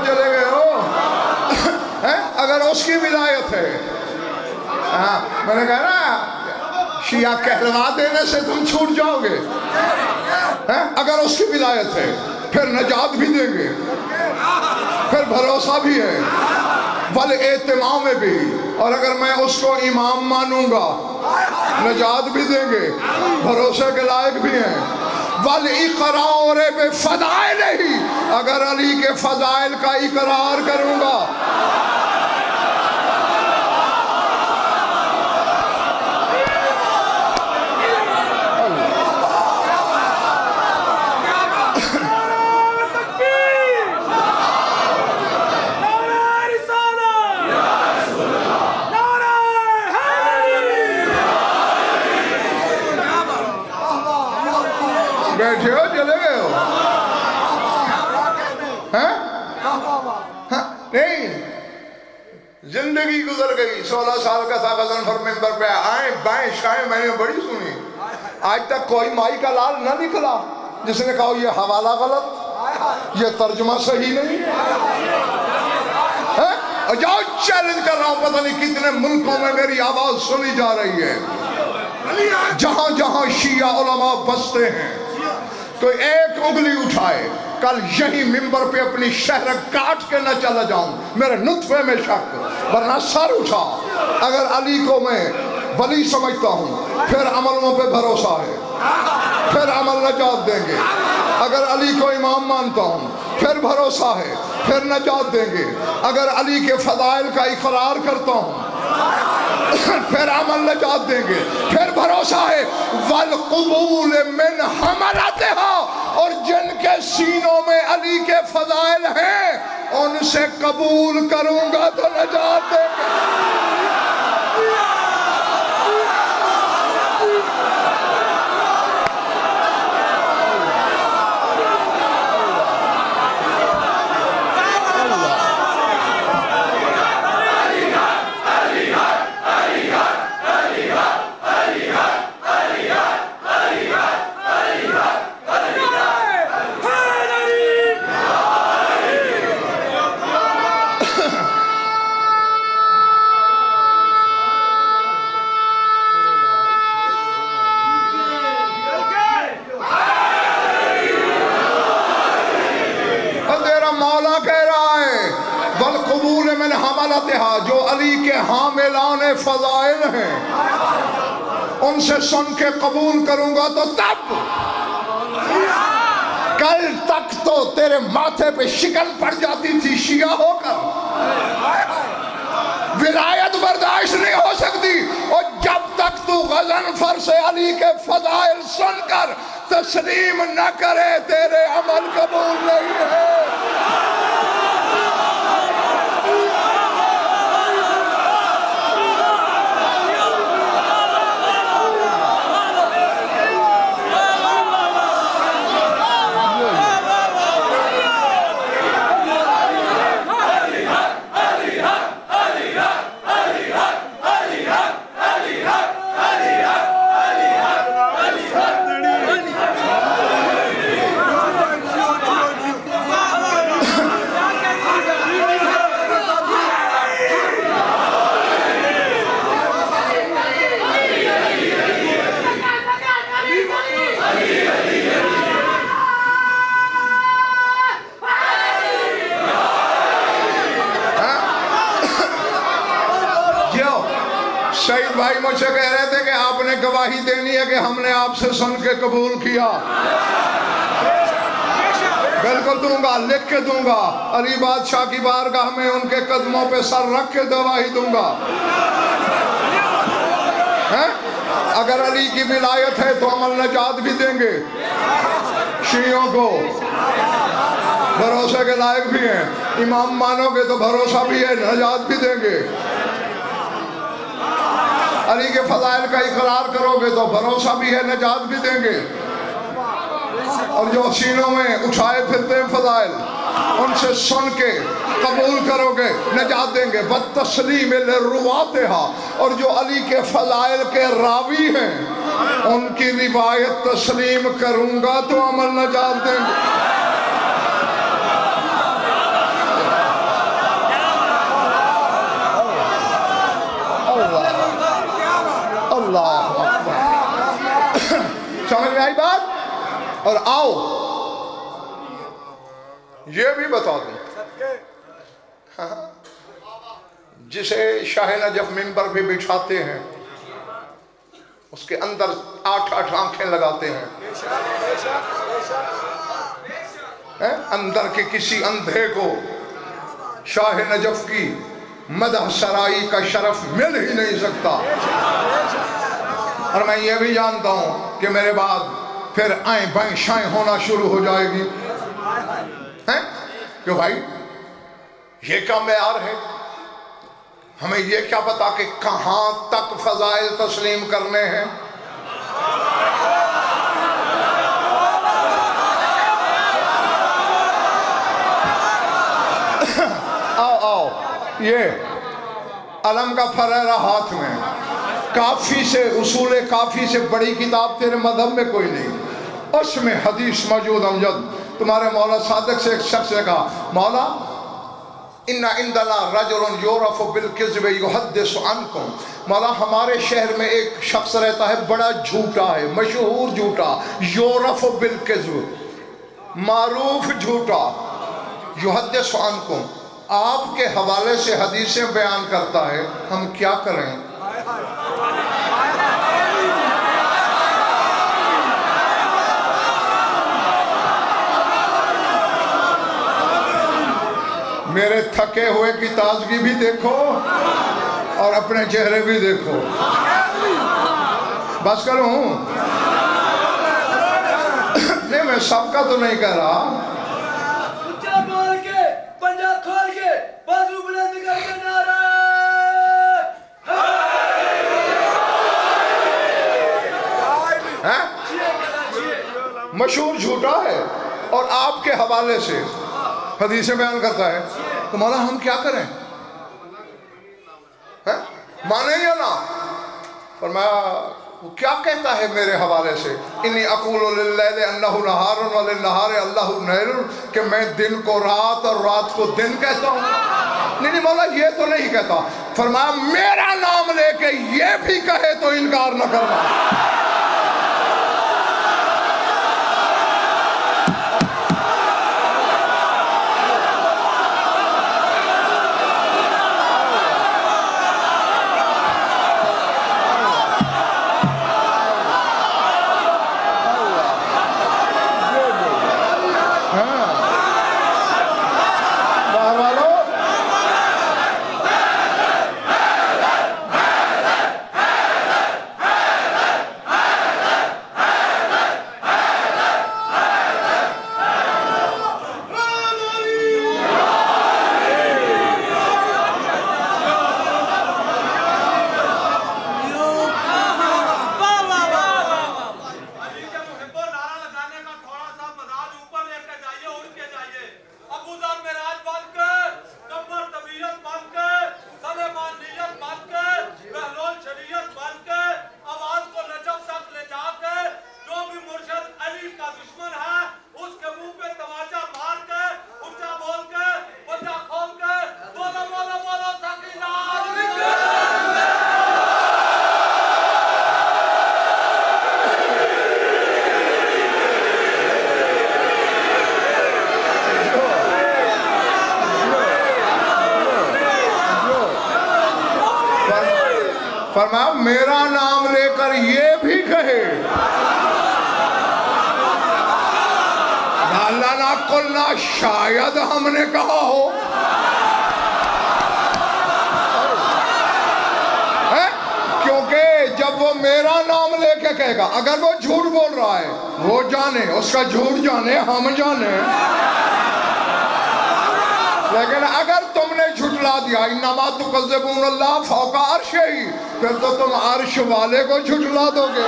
چلے گئے ہو اگر اس کی ولایت ہے، میں نے کہا نا شیعہ کہلوا دینے سے تم چھوٹ جاؤ گے، اگر اس کی ولایت ہے پھر نجات بھی دیں گے، پھر بھروسہ بھی ہے، والاہتمام بھی، اور اگر میں اس کو امام مانوں گا نجات بھی دیں گے، بھروسے کے لائق بھی ہیں، والاقرار بفضائل ہی، اگر علی کے فضائل کا اقرار کروں گا بیٹھے ہو چلے گئے ہو نہیں زندگی گزر گئی 16 سال کا تھا غضنفر ممبر پہ آئیں بائیں شائیں میں نے بڑی سنی آج تک کوئی مائی کا لال نہ نکلا جس نے کہا یہ حوالہ غلط یہ ترجمہ صحیح نہیں اور جاؤ چیلنج کر رہا ہوں پتہ نہیں کتنے ملکوں میں میری آواز سنی جا رہی ہے جہاں جہاں شیعہ علماء بستے ہیں تو ایک انگلی اٹھائے کل یہی ممبر پہ اپنی شہر کاٹ کے نہ چلا جاؤں میرے نطفے میں شک ورنہ سر اٹھا اگر علی کو میں ولی سمجھتا ہوں پھر عملوں پہ بھروسہ ہے پھر عمل نجات دیں گے اگر علی کو امام مانتا ہوں پھر بھروسہ ہے پھر نجات دیں گے اگر علی کے فضائل کا اقرار کرتا ہوں پھر عمل نجات دیں گے پھر بھروسہ ہے والقبول من حملتها اور جن کے سینوں میں علی کے فضائل ہیں ان سے قبول کروں گا تو نجات دیں گے جو علی کے حاملان فضائل ہیں ان سے سن کے قبول کروں گا تو تب کل تک تو تیرے ماتھے پہ شکن پڑ جاتی تھی شیعہ ہو کر ولایت برداشت نہیں ہو سکتی اور جب تک تو غضنفر سے علی کے فضائل سن کر تسلیم نہ کرے تیرے عمل قبول نہیں ہے سعید بھائی مجھ سے کہہ رہے تھے کہ آپ نے گواہی دینی ہے کہ ہم نے آپ سے سن کے قبول کیا بالکل دوں گا لکھ کے دوں گا علی بادشاہ کی بارگاہ میں ان کے قدموں پہ سر رکھ کے گواہی دوں گا اگر علی کی ولایت ہے تو عمل نجات بھی دیں گے شیعوں کو بھروسے کے لائق بھی ہیں امام مانو گے تو بھروسہ بھی ہے نجات بھی دیں گے علی کے فضائل کا اقرار کرو گے تو بھروسہ بھی ہے نجات بھی دیں گے اور جو سینوں میں اٹھائے پھرتے ہیں فضائل ان سے سن کے قبول کرو گے نجات دیں گے وَالتَّسْلِيمِ لِلرُّوَاتِهَا اور جو علی کے فضائل کے راوی ہیں ان کی روایت تسلیم کروں گا تو عمل نجات دیں گے اللہ سمجھ میں آئی بات اور آؤ یہ بھی بتا دوں جسے شاہ نجف منبر پہ بٹھاتے ہیں اس کے اندر 8 آنکھیں لگاتے ہیں اندر کے کسی اندھے کو شاہ نجف کی مدح سرائی کا شرف مل ہی نہیں سکتا. اور میں یہ بھی جانتا ہوں کہ میرے بعد پھر آئیں بائیں شائیں ہونا شروع ہو جائے گی. کہ بھائی یہ کیا معیار ہے؟ ہمیں یہ کیا پتا کہ کہاں تک فضائل تسلیم کرنے ہیں. آؤ یہ علم کا فرارہ ہاتھ میں. کافی سے اصول کافی سے بڑی کتاب تیرے مذہب میں کوئی نہیں. اس میں حدیث موجود. امجد تمہارے مولا صادق سے ایک شخص نے کہا مولا ان عندنا رجل یعرف بالکذب یحدث عنکم. مولا ہمارے شہر میں ایک شخص رہتا ہے بڑا جھوٹا ہے, مشہور جھوٹا. یعرف بالکذب معروف جھوٹا. یحدث عنکم آپ کے حوالے سے حدیثیں بیان کرتا ہے. ہم کیا کریں؟ میرے تھکے ہوئے کی تازگی بھی دیکھو اور اپنے چہرے بھی دیکھو. بس کروں نہیں, میں سب کا تو نہیں کہہ رہا. اچھا بول کے پنجہ کھول کے بازو بلند کر کے نعرہ مشہور جھوٹا ہے اور آپ کے حوالے سے حدیثیں بیان کرتا ہے. تو مولا ہم کیا کریں؟ مانے یا نہ؟ فرمایا وہ کیا کہتا ہے میرے حوالے سے؟ انی اقول لللیل انہ نہار وللنہار اللہ نیل, کہ میں دن کو رات اور رات کو دن کہتا ہوں. نہیں مولا یہ تو نہیں کہتا. فرمایا میرا نام لے کے یہ بھی کہے تو انکار نہ کرنا. فرمایا میرا نام لے کر یہ بھی کہے اللہ نہ قلنا, شاید ہم نے کہا ہو. کیونکہ جب وہ میرا نام لے کے کہے گا, اگر وہ جھوٹ بول رہا ہے وہ جانے, اس کا جھوٹ جانے, ہم جانے. لیکن اگر تم نے جھٹلا دیا انما تکذبون اللہ فوق عرشہ, پھر تو تم عرش والے کو جھٹلا دو گے.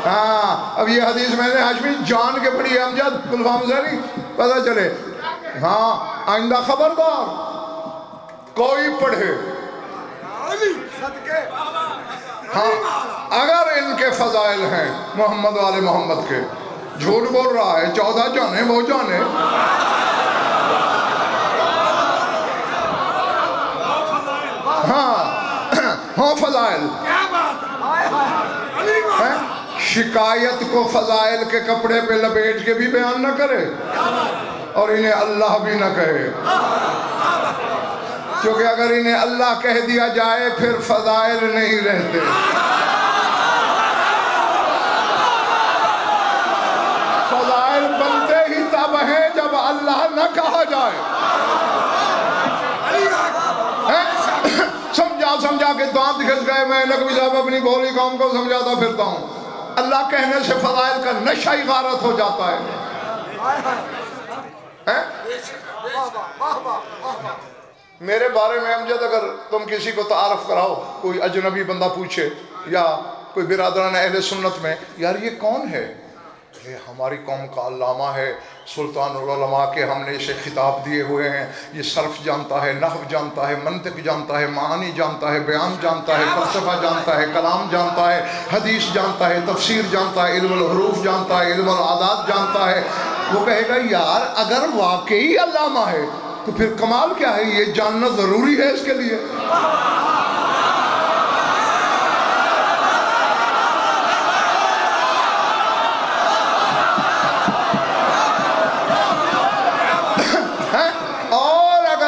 ہاں اب یہ حدیث میں نے ہاشمی جان کے پڑھی ہے. امجد گلفام زہری پتہ چلے. ہاں آئندہ خبردار کوئی پڑھے ہاں اگر ان کے فضائل ہیں محمد والے محمد کے, جھوٹ بول رہا ہے 14 جانے وہ جانے. ہاں فضائل شکایت کو فضائل کے کپڑے پہ لپیٹ کے بھی بیان نہ کرے اور انہیں اللہ بھی نہ کہے. کیونکہ اگر انہیں اللہ کہہ دیا جائے پھر فضائل نہیں رہتے. فضائل بنتے ہی تب ہیں جب اللہ نہ کہا جائے. سمجھا کے دانت گھس گئے. میں نقوی صاحب اپنی بھولی قوم کو سمجھاتا پھرتا ہوں. اللہ کہنے سے فضائل کا نشہ ہی غارت ہو جاتا ہے. میرے بارے میں امجد اگر تم کسی کو تعارف کراؤ, کوئی اجنبی بندہ پوچھے یا کوئی برادران اہل سنت میں, یار یہ کون ہے؟ یہ ہماری قوم کا علامہ ہے, سلطان العلماء کے ہم نے اسے خطاب دیے ہوئے ہیں, یہ صرف جانتا ہے, نحو جانتا ہے, منطق جانتا ہے, معانی جانتا ہے, بیان جانتا ہے, فلسفہ جانتا ہے, کلام جانتا ہے, حدیث جانتا ہے, تفسیر جانتا ہے, علم الحروف جانتا ہے, علم العادات جانتا ہے. وہ کہے گا یار اگر واقعی علامہ ہے تو پھر کمال کیا ہے, یہ جاننا ضروری ہے اس کے لیے.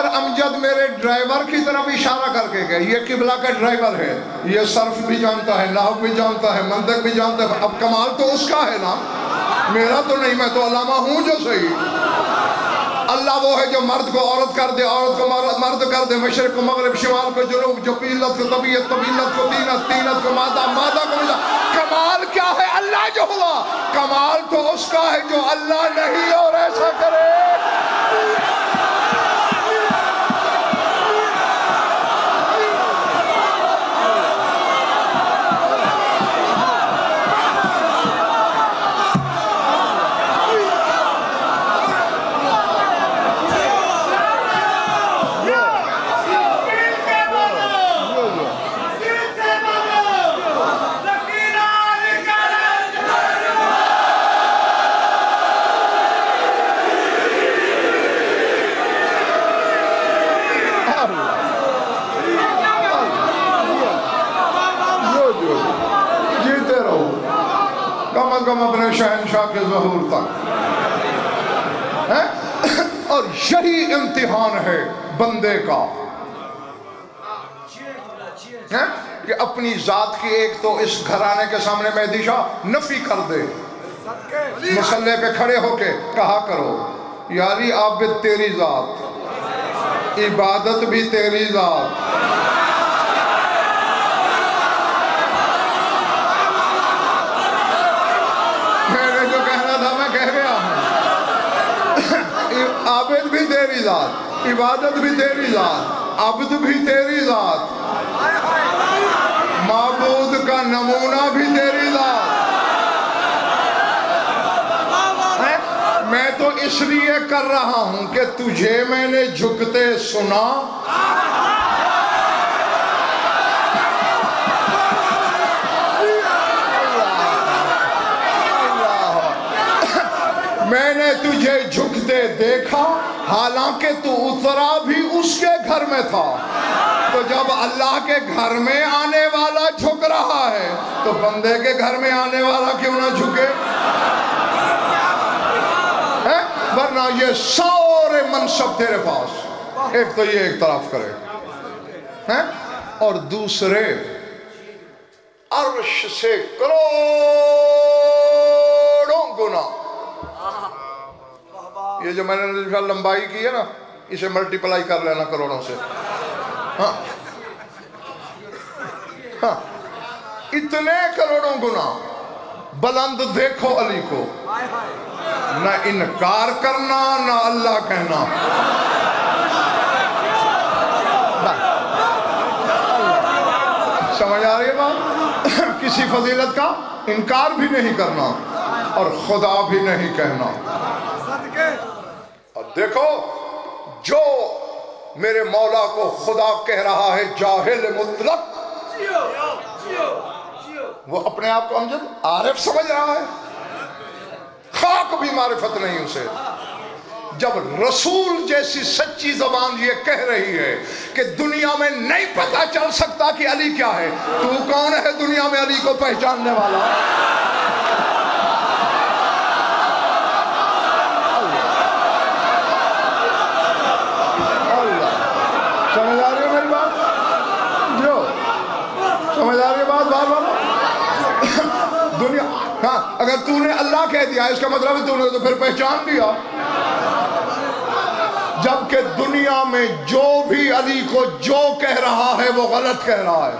امجد میرے ڈرائیور کی طرف اشارہ کر کے گئے, یہ قبلہ کا ڈرائیور ہے, یہ صرف بھی جانتا ہے, نحو بھی جانتا ہے, منطق بھی جانتا ہے. اب کمال تو اس کا ہے نا, میرا تو نہیں, میں تو علامہ ہوں جو صحیح. اللہ وہ ہے جو مرد کو عورت کر دے, عورت کو مرد کر دے, مشرق کو مغرب, شمال کو جنوب, جو قلت کو طبیعت, طبیعت کو طینت, طینت کو مادہ, مادہ کو مادہ. کمال کیا ہے؟ اللہ جو ہوا. کمال تو اس کا ہے جو اللہ نہیں اور ایسا کرے. کم اپنے شہنشاہ کے ظہور تک. اور یہی امتحان ہے بندے کا, کہ اپنی ذات کی ایک تو اس گھرانے کے سامنے مہدی شاہ نفی کر دے. مصلی پہ کھڑے ہو کے کہا کرو یاری عابد تیری ذات, عبادت بھی تیری ذات. عابد بھی تیری ذات, عبادت بھی تیری ذات, عبد بھی تیری ذات, معبود کا نمونہ بھی تیری ذات. میں تو اس لیے کر رہا ہوں کہ تجھے میں نے جھکتے سنا, میں نے تجھے جھکتے دیکھا, حالانکہ تو اترا بھی اس کے گھر میں تھا. تو جب اللہ کے گھر میں آنے والا جھک رہا ہے تو بندے کے گھر میں آنے والا کیوں نہ جھکے؟ ورنہ یہ سارے منصب تیرے پاس, ایک تو یہ ایک طرف کرے, اور دوسرے عرش سے کروڑوں گنا. یہ جو میں نے لمبائی کی ہے نا, اسے ملٹیپلائی کر لینا کروڑوں سے. اتنے کروڑوں گنا بلند دیکھو علی کو, نہ انکار کرنا نہ اللہ کہنا. سمجھ آ رہی ہے بات؟ کسی فضیلت کا انکار بھی نہیں کرنا اور خدا بھی نہیں کہنا. اور دیکھو جو میرے مولا کو خدا کہہ رہا ہے جاہل مطلق, وہ اپنے آپ کو امجد عارف سمجھ رہا ہے, خاک بھی معرفت نہیں اسے. جب رسول جیسی سچی زبان یہ کہہ رہی ہے کہ دنیا میں نہیں پتہ چل سکتا کہ علی کیا ہے, تو کون ہے دنیا میں علی کو پہچاننے والا؟ سمجھا اگر تو نے اللہ کہہ دیا اس کا مطلب ہے تو نے تو پھر پہچان لیا. جبکہ دنیا میں جو بھی علی کو جو کہہ رہا ہے وہ غلط کہہ رہا ہے.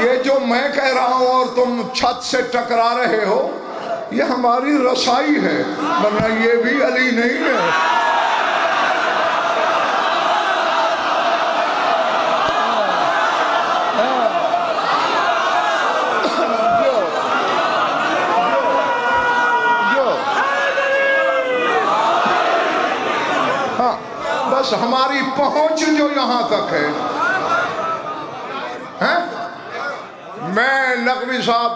یہ جو میں کہہ رہا ہوں اور تم چھت سے ٹکرا رہے ہو یہ ہماری رسائی ہے ورنہ یہ بھی علی نہیں ہے. بس ہماری پہنچ جو یہاں تک ہے. میں نقوی صاحب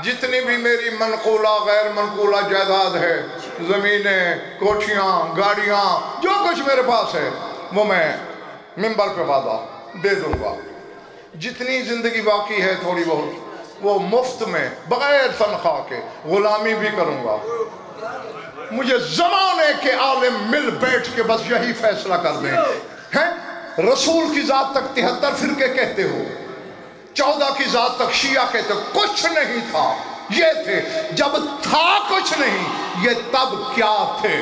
جتنی بھی میری منقولہ غیر منقولہ جائیداد ہے زمینیں کوٹھیاں گاڑیاں جو کچھ میرے پاس ہے وہ میں منبر پہ وعدہ دے دوں گا. جتنی زندگی باقی ہے تھوڑی بہت وہ مفت میں بغیر تنخواہ کے غلامی بھی کروں گا. مجھے زمانے کے عالم مل بیٹھ کے بس یہی فیصلہ کر دیں. رسول کی ذات تک 73 فرقے کہتے ہو 14 کی ذات تک شیعہ کہتے ہو. کچھ نہیں تھا یہ تھے. جب تھا کچھ نہیں یہ تب کیا تھے.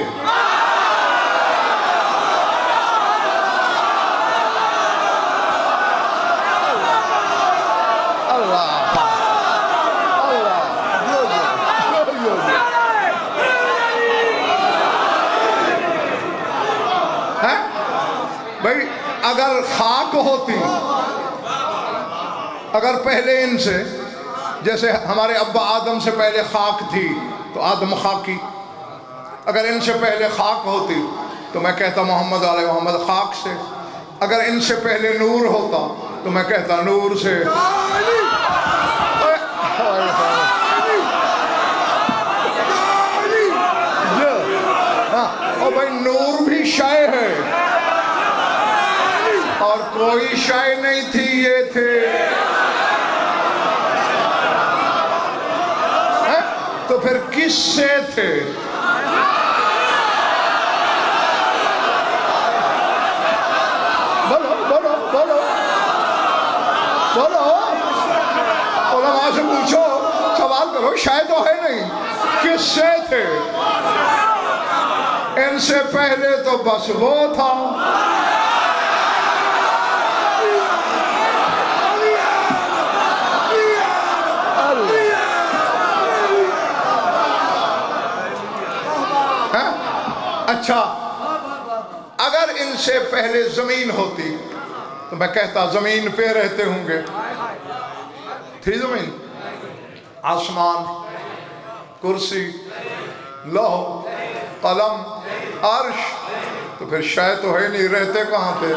بھائی اگر خاک ہوتی اگر پہلے ان سے جیسے ہمارے ابا آدم سے پہلے خاک تھی تو آدم خاکی. اگر ان سے پہلے خاک ہوتی تو میں کہتا محمد علیہ محمد خاک سے. اگر ان سے پہلے نور ہوتا تو میں کہتا نور سے. اور بھائی نور بھی شے ہے اور کوئی شے نہیں تھی یہ تھے. تو پھر کس سے تھے؟ بولو بولو بولو بولو. علماء سے پوچھو سوال کرو. شاید تو ہے نہیں. کس سے تھے؟ ان سے پہلے تو بس وہ تھا. اچھا اگر ان سے پہلے زمین ہوتی تو میں کہتا زمین پہ رہتے ہوں گے. تھی زمین آسمان کرسی لوح قلم عرش تو پھر شاید تو ہے نہیں. رہتے کہاں تھے؟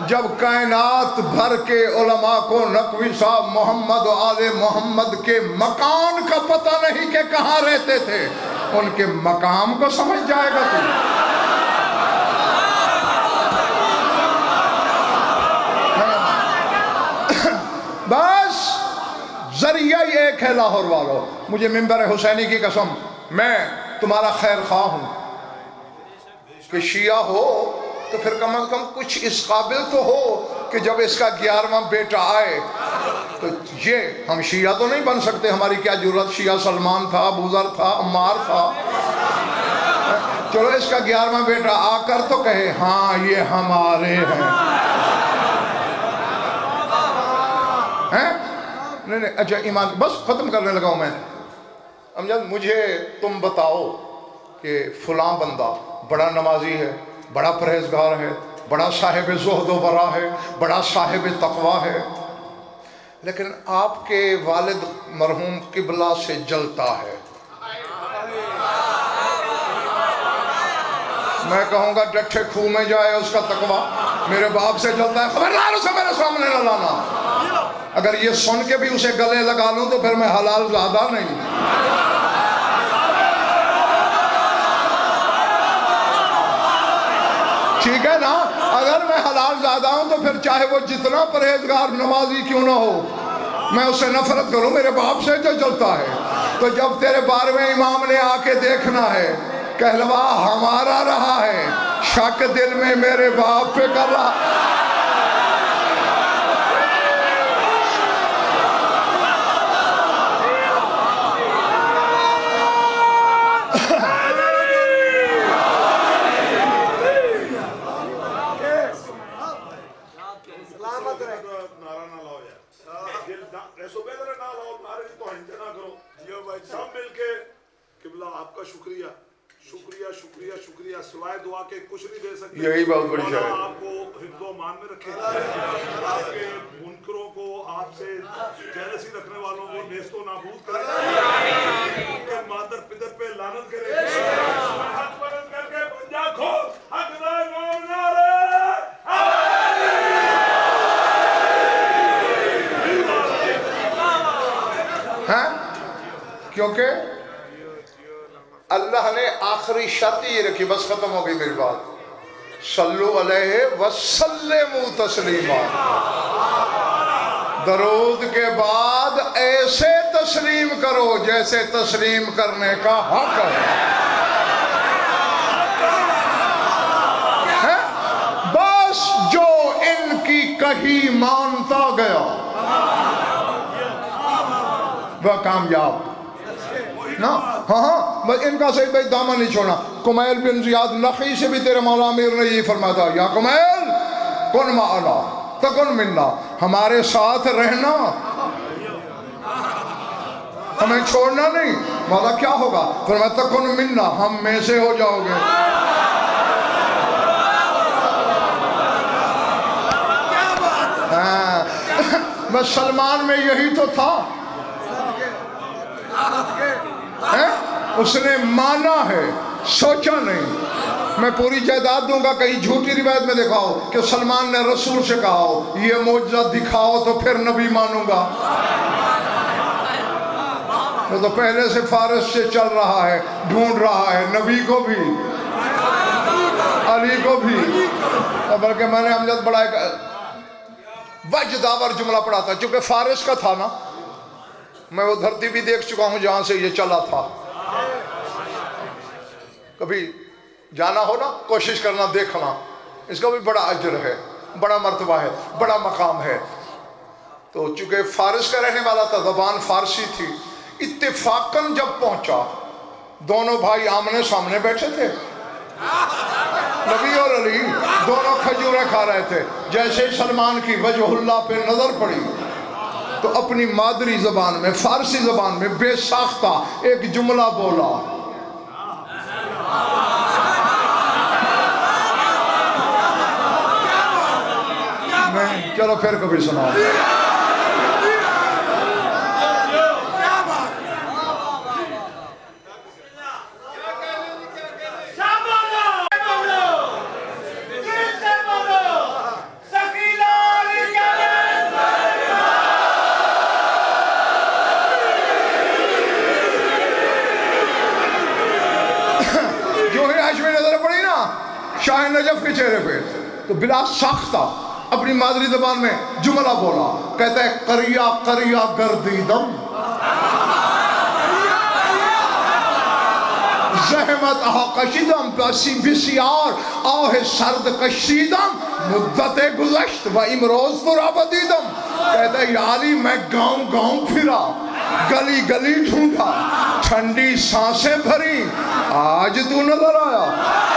جب کائنات بھر کے علماء کو نقوی صاحب محمد و آل محمد کے مکان کا پتہ نہیں کہ کہاں رہتے تھے ان کے مقام کو سمجھ جائے گا تو. بس ذریعہ یہ ایک ہے لاہور والوں. مجھے منبر حسینی کی قسم میں تمہارا خیر خواہ ہوں کہ شیعہ ہو تو پھر کم از کم کچھ اس قابل تو ہو کہ جب اس کا 11واں بیٹا آئے تو یہ ہم شیعہ تو نہیں بن سکتے. ہماری کیا ضرورت. شیعہ سلمان تھا ابو ذر تھا عمار تھا. چلو اس کا 11واں بیٹا آ کر تو کہے ہاں یہ ہمارے ہیں. نہیں نہیں اچھا ایمان بس ختم کرنے لگا ہوں میں. امجد مجھے تم بتاؤ کہ فلاں بندہ بڑا نمازی ہے بڑا پرہیزگار ہے بڑا صاحب زہد و ورع ہے بڑا صاحب تقوی ہے لیکن آپ کے والد مرحوم قبلہ سے جلتا ہے. میں کہوں گا ڈٹھے کھو میں جائے اس کا تقوی. میرے باپ سے جلتا ہے خبردار اسے میرے سامنے نہ لانا. اگر یہ سن کے بھی اسے گلے لگا لوں تو پھر میں حلال زادہ نہیں. ٹھیک ہے نا. اگر میں حلال زادہ ہوں تو پھر چاہے وہ جتنا پرہیزگار نمازی کیوں نہ ہو میں اسے نفرت کروں. میرے باپ سے جو جلتا ہے تو جب تیرے 12ویں امام نے آ کے دیکھنا ہے کہلوا ہمارا رہا ہے شک دل میں میرے باپ پہ کر رہا. سلامت رہے نعرہ نہ لاؤ یار ایسو بہتر نہ لاؤ نعرے کی توہین نہ کرو سب مل کے قبلہ آپ کا شکریہ شکریہ شکریہ شکریہ سوائے دعا کے کچھ نہیں دے سکتے یہی بہت بڑی شاید آپ کو حفظ و امان میں رکھے آپ کے منکروں کو آپ سے جیلسی رکھنے والوں کو نیست و نابود کرے ان کے مادر پدر پہ لعنت کرے حق پرست کر کے پنجا کھول حق دار نور نعرے کیونکہ اللہ نے آخری شرط یہ رکھی بس ختم ہو گئی میری بات صلو علیہ وسلموا تسلیما درود کے بعد ایسے تسلیم کرو جیسے تسلیم کرنے کا حق ہے بس جو ان کی کہی مانتا گیا وہ کامیاب نا ہاں بس ان کا صحیح بھائی دامن نہیں چھوڑنا کمیل بن زیاد نخعی سے بھی تیرے مولا امیر نے یہی فرمایا تھا یا کمیل کن معنا تکن منا ہمارے ساتھ رہنا ہمیں چھوڑنا نہیں مولا کیا ہوگا فرمایا تکن منا ہم میں سے ہو جاؤ گے بس سلمان میں یہی تو تھا اس نے مانا ہے سوچا نہیں میں پوری جائیداد دوں گا کہیں جھوٹی روایت میں دکھاؤ کہ سلمان نے رسول سے کہا ہو یہ معجزہ دکھاؤ تو پھر نبی مانوں گا وہ تو پہلے سے فارس سے چل رہا ہے ڈھونڈ رہا ہے نبی کو بھی علی کو بھی بلکہ میں نے امجد بڑا ایک وجداور جملہ پڑھا تھا چونکہ فارس کا تھا نا میں وہ دھرتی بھی دیکھ چکا ہوں جہاں سے یہ چلا تھا کبھی جانا ہو نا کوشش کرنا دیکھنا اس کا بھی بڑا اجر ہے بڑا مرتبہ ہے بڑا مقام ہے تو چونکہ فارس کا رہنے والا تھا زبان فارسی تھی اتفاقاً جب پہنچا دونوں بھائی آمنے سامنے بیٹھے تھے نبی اور علی دونوں کھجوریں کھا رہے تھے جیسے سلمان کی وجہ اللہ پہ نظر پڑی تو اپنی مادری زبان میں فارسی زبان میں بے ساختہ ایک جملہ بولا چلو پھر کبھی سناؤ شاہ نجف کے چہرے پہ تو بلا ساختہ اپنی مادری زبان میں جملہ بولا کہتا ہے قریہ قریہ گردیدم زحمت آہ کشیدم پیسی بسیار آہ سرد کشیدم مدت گزشت و امروز تو رابدیدم کہتا ہے یا علی میں گاؤں گاؤں پھرا گلی گلی ڈھونڈا ٹھنڈی سانسیں بھری آج تو نظر آیا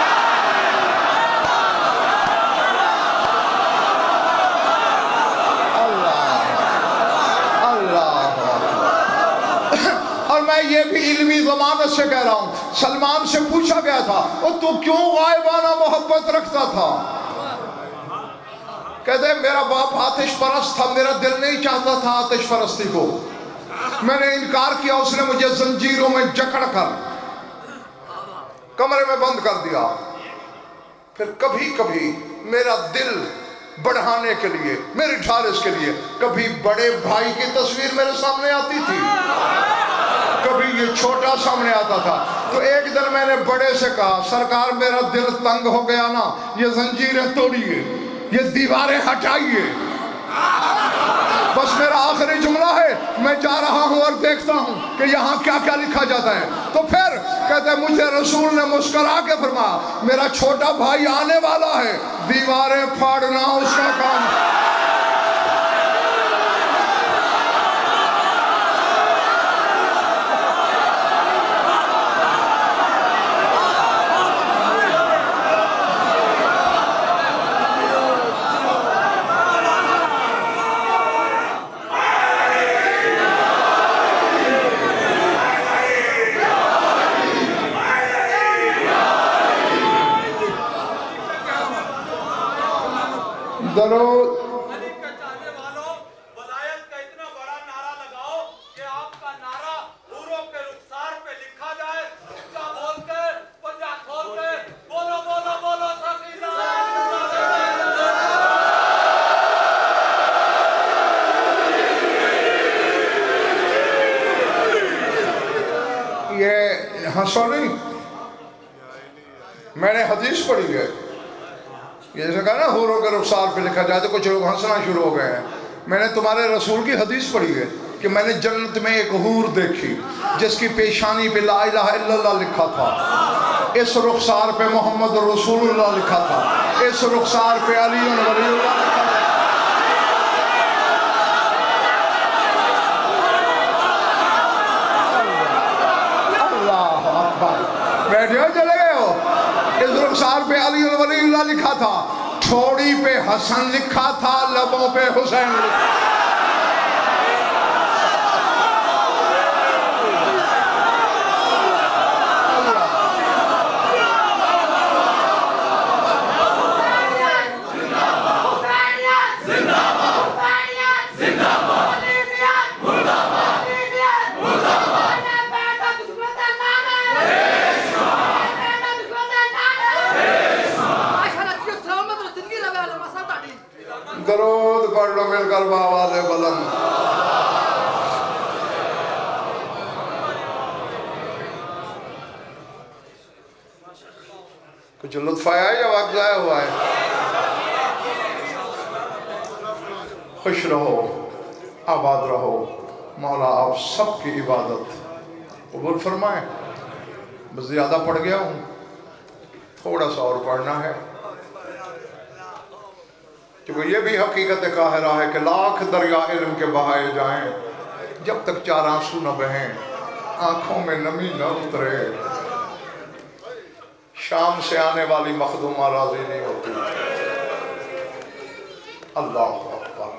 میں یہ بھی علمی ضمانت سے کہہ رہا ہوں سلمان سے پوچھا گیا تھا اور تو کیوں غائبانہ محبت رکھتا تھا کہتے ہیں میرا باپ آتش پرست تھا میرا دل نہیں چاہتا تھا آتش پرستی کو میں نے انکار کیا اس نے مجھے زنجیروں میں جکڑ کر کمرے میں بند کر دیا پھر کبھی کبھی میرا دل بڑھانے کے لیے میری ڈھارس کے لیے کبھی بڑے بھائی کی تصویر میرے سامنے آتی تھی کبھی یہ چھوٹا سامنے آتا تھا تو ایک دن میں نے بڑے سے کہا سرکار میرا دل تنگ ہو گیا نا یہ زنجیریں توڑیے یہ دیواریں ہٹائیے بس میرا آخری جملہ ہے میں جا رہا ہوں اور دیکھتا ہوں کہ یہاں کیا کیا لکھا جاتا ہے تو پھر کہتے ہیں مجھے رسول نے مسکرا کے فرمایا میرا چھوٹا بھائی آنے والا ہے دیواریں پھاڑنا اس کا کام ہنسو نہیں، میں نے حدیث پڑھی ہے، یہ جیسے کہا نا حوروں کے رخسار پہ لکھا جائے تو کچھ لوگ ہنسنا شروع ہو گئے ہیں. میں نے تمہارے رسول کی حدیث پڑھی ہے کہ میں نے جنت میں ایک حور دیکھی جس کی پیشانی پہ لا الہ الا اللہ لکھا تھا، اس رخسار پہ محمد رسول اللہ لکھا تھا، اس رخسار پہ علی ولی اللہ لکھا تھا. اللہ اکبر. بیٹھے ہو چلے گئے ہو؟ اس رخسار پہ علی ولی اللہ لکھا تھا، ٹھوڑی پہ حسن لکھا تھا، لبوں پہ حسین لکھا تھا. درود پڑھ لو مل کر بآواز بلند. کچھ لطف آیا ہے یا وقت ضائع ہوا ہے؟ خوش رہو، آباد رہو. مولا آپ سب کی عبادت قبول فرمائیں. بس زیادہ پڑھ گیا ہوں، تھوڑا سا اور پڑھنا ہے، کیونکہ یہ بھی حقیقت قاہرہ ہے کہ لاکھ دریا علم کے بہائے جائیں، جب تک چار آنسو نہ بہیں، آنکھوں میں نمی نہ اترے، شام سے آنے والی مخدومہ راضی نہیں ہوتی. اللہ اکبر،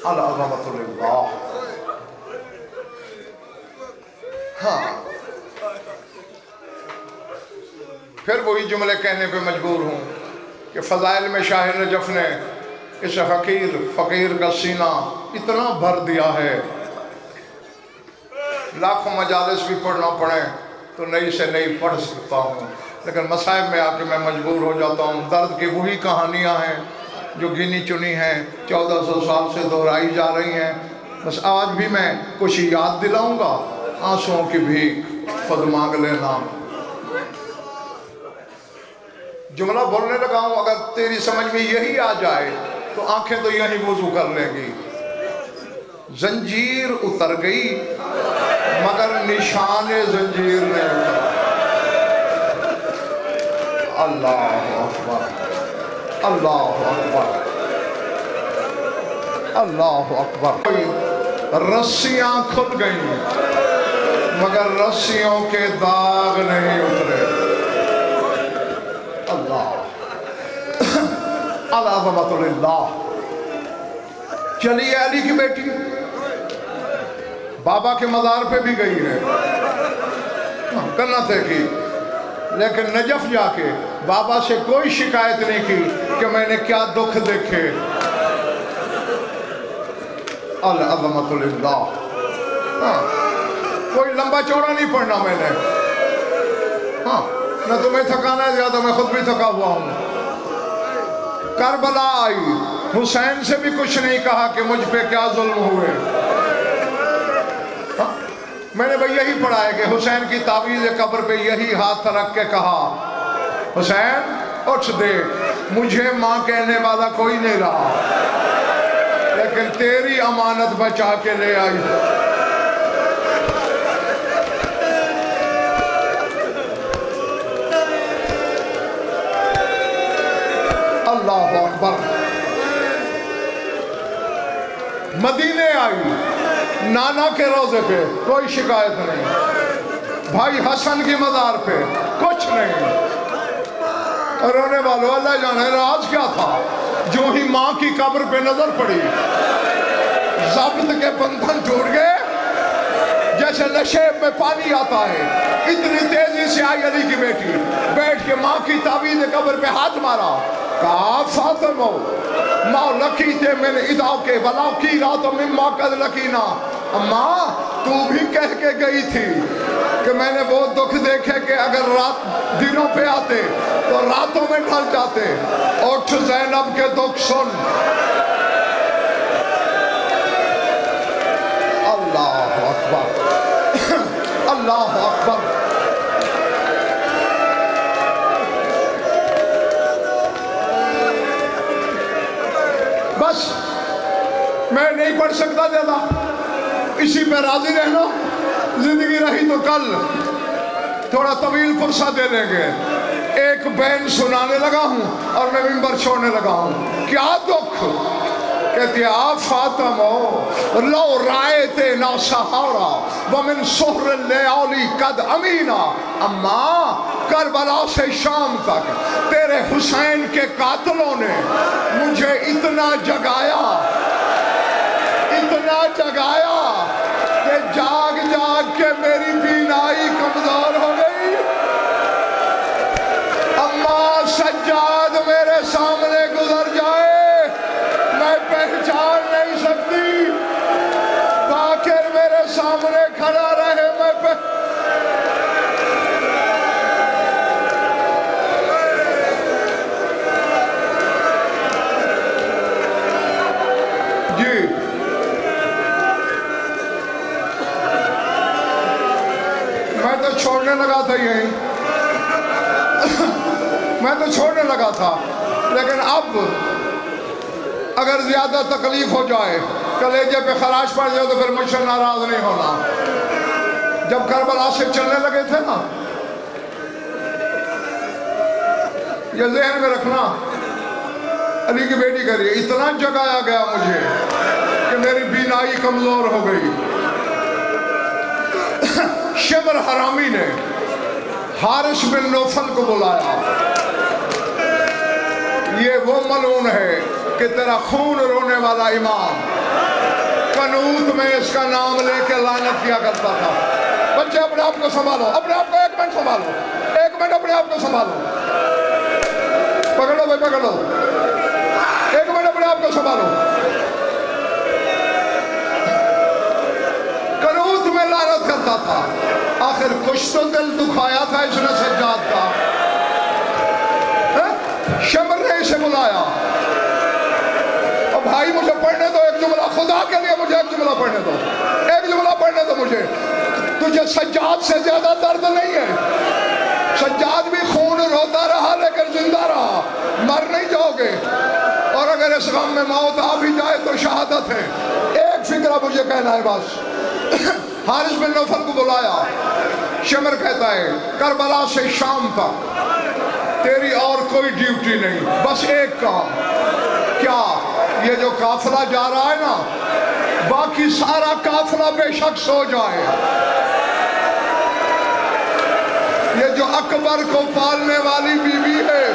العظمت للہ. ہاں، پھر وہی جملے کہنے پہ مجبور ہوں کہ فضائل میں شاہ نجف نے اس حقیر فقیر کا سینہ اتنا بھر دیا ہے، لاکھوں مجالس بھی پڑھنا پڑے تو نئی سے نئی پڑھ سکتا ہوں، لیکن مصائب میں آ کے میں مجبور ہو جاتا ہوں. درد کی وہی کہانیاں ہیں جو گنی چنی ہیں، 1400 سال سے دہرائی جا رہی ہیں. بس آج بھی میں کچھ یاد دلاؤں گا. آنسوؤں کی بھیک خود مانگ لینا. جملہ بولنے لگا ہوں، اگر تیری سمجھ میں یہی آ جائے تو آنکھیں تو یہی وضو کر لیں گی. زنجیر اتر گئی مگر نشان زنجیر نہیں اترا. اللہ اکبر، اللہ اکبر، اللہ اکبر. رسیاں کھل گئیں مگر رسیوں کے داغ نہیں اترے. العظمت للہ. چلیے علی کی بیٹی بابا کے مزار پہ بھی گئی ہے، کرنا تھے کی، لیکن نجف جا کے بابا سے کوئی شکایت نہیں کی کہ میں نے کیا دکھ دیکھے. العظمت للہ. کوئی لمبا چوڑا نہیں پڑھنا میں نے. ہاں، نہ تمہیں تھکانا ہے زیادہ، میں خود بھی تھکا ہوا ہوں. کربلا آئی، حسین سے بھی کچھ نہیں کہا کہ مجھ پہ کیا ظلم ہوئے. میں نے بھئی یہی پڑھا ہے کہ حسین کی تعویذ قبر پہ یہی ہاتھ رکھ کے کہا، حسین اٹھ دیکھ، مجھے ماں کہنے والا کوئی نہیں رہا، لیکن تیری امانت بچا کے لے آئی. اللہ اکبر. مدینے آئی، نانا کے روضے پہ کوئی شکایت نہیں، بھائی حسن کی مزار پہ کچھ نہیں. رونے والوں اللہ جانے راز کیا تھا. جو ہی ماں کی قبر پہ نظر پڑی، ضبط کے بندھن ٹوٹ گئے جیسے نشیب میں پانی آتا ہے. اتنی تیزی سے آئی علی کی بیٹی، بیٹھ کے ماں کی تعویذ قبر پہ ہاتھ مارا، کہا فاطمہ ماں لکی تے میں نے ادا کے بلا کی رات میں ماں قد لکینا. ماں تو بھی کہہ کے گئی تھی کہ میں نے وہ دکھ دیکھے کہ اگر رات دنوں پہ آتے تو راتوں میں ڈھل جاتے. اٹھ زینب کے دکھ سن. اللہ اکبر، اللہ بس میں نہیں پڑھ سکتا زیادہ، اسی پہ راضی رہنا، زندگی رہی تو کل تھوڑا طویل فرصت دے لیں گے۔ ایک بین سنانے لگا ہوں اور میں منبر چھوڑنے لگا ہوں، کیا دکھ، کہتی ہے آ فاطمہ لو رائے نا سہارا ومن سہر اللیالی قد امینا، اماں کربلا سے شام تک تیرے حسین کے قاتلوں نے مجھے اتنا جگایا کہ جاگ جاگ کے میری بینائی کمزور ہو گئی۔ اماں سجاد میرے سامنے گزر جائے میں پہچان نہیں سکتی، باقر میرے سامنے کھڑا رہے میں جی میں تو چھوڑنے لگا تھا یہیں، میں تو چھوڑنے لگا تھا، لیکن اب اگر زیادہ تکلیف ہو جائے، کلیجے پہ خراش پڑ جائے تو پھر مجھ سے ناراض نہیں ہونا۔ جب کربلا سے چلنے لگے تھے نا، یہ ذہن میں رکھنا، علی کی بیٹی کہہ رہی ہے اتنا جگایا گیا مجھے کہ میری بینائی کمزور ہو گئی۔ شمر حرامی نے حارث بن نوفل کو بلایا، یہ وہ ملعون ہے کہ تیرا خون رونے والا امام قنوت میں اس کا نام لے کے لعنت کیا کرتا تھا۔ بچے اپنے آپ کو سنبھالو، اپنے آپ کو ایک منٹ سنبھالو، ایک منٹ اپنے آپ کو سنبھالو، پکڑو بھائی پکڑو، ایک منٹ اپنے آپ کو سنبھالو۔ قنوت میں لعنت کرتا تھا، آخر کچھ تو دل دکھایا تھا اس نے سجاد کا۔ شمر نے اسے بلایا، اور بھائی مجھے پڑھنے دو ایک جملہ، خدا کے لیے مجھے ایک جملہ پڑھنے دو، ایک جملہ پڑھنے دو مجھے۔ تجھے سجاد سے زیادہ درد نہیں ہے، سجاد بھی خون روتا رہا لیکن زندہ رہا، مر نہیں جاؤ گے، اور اگر اس غم میں موت آ بھی جائے تو شہادت ہے۔ ایک فکرہ مجھے کہنا ہے بس۔ حارث بن نوفل کو بلایا، شمر کہتا ہے کربلا سے شام تک تیری اور کوئی ڈیوٹی نہیں، بس ایک کام، کیا یہ جو قافلہ جا رہا ہے نا، باقی سارا قافلہ بے شک سو جائے، یہ جو اکبر کو پالنے والی بیوی ہے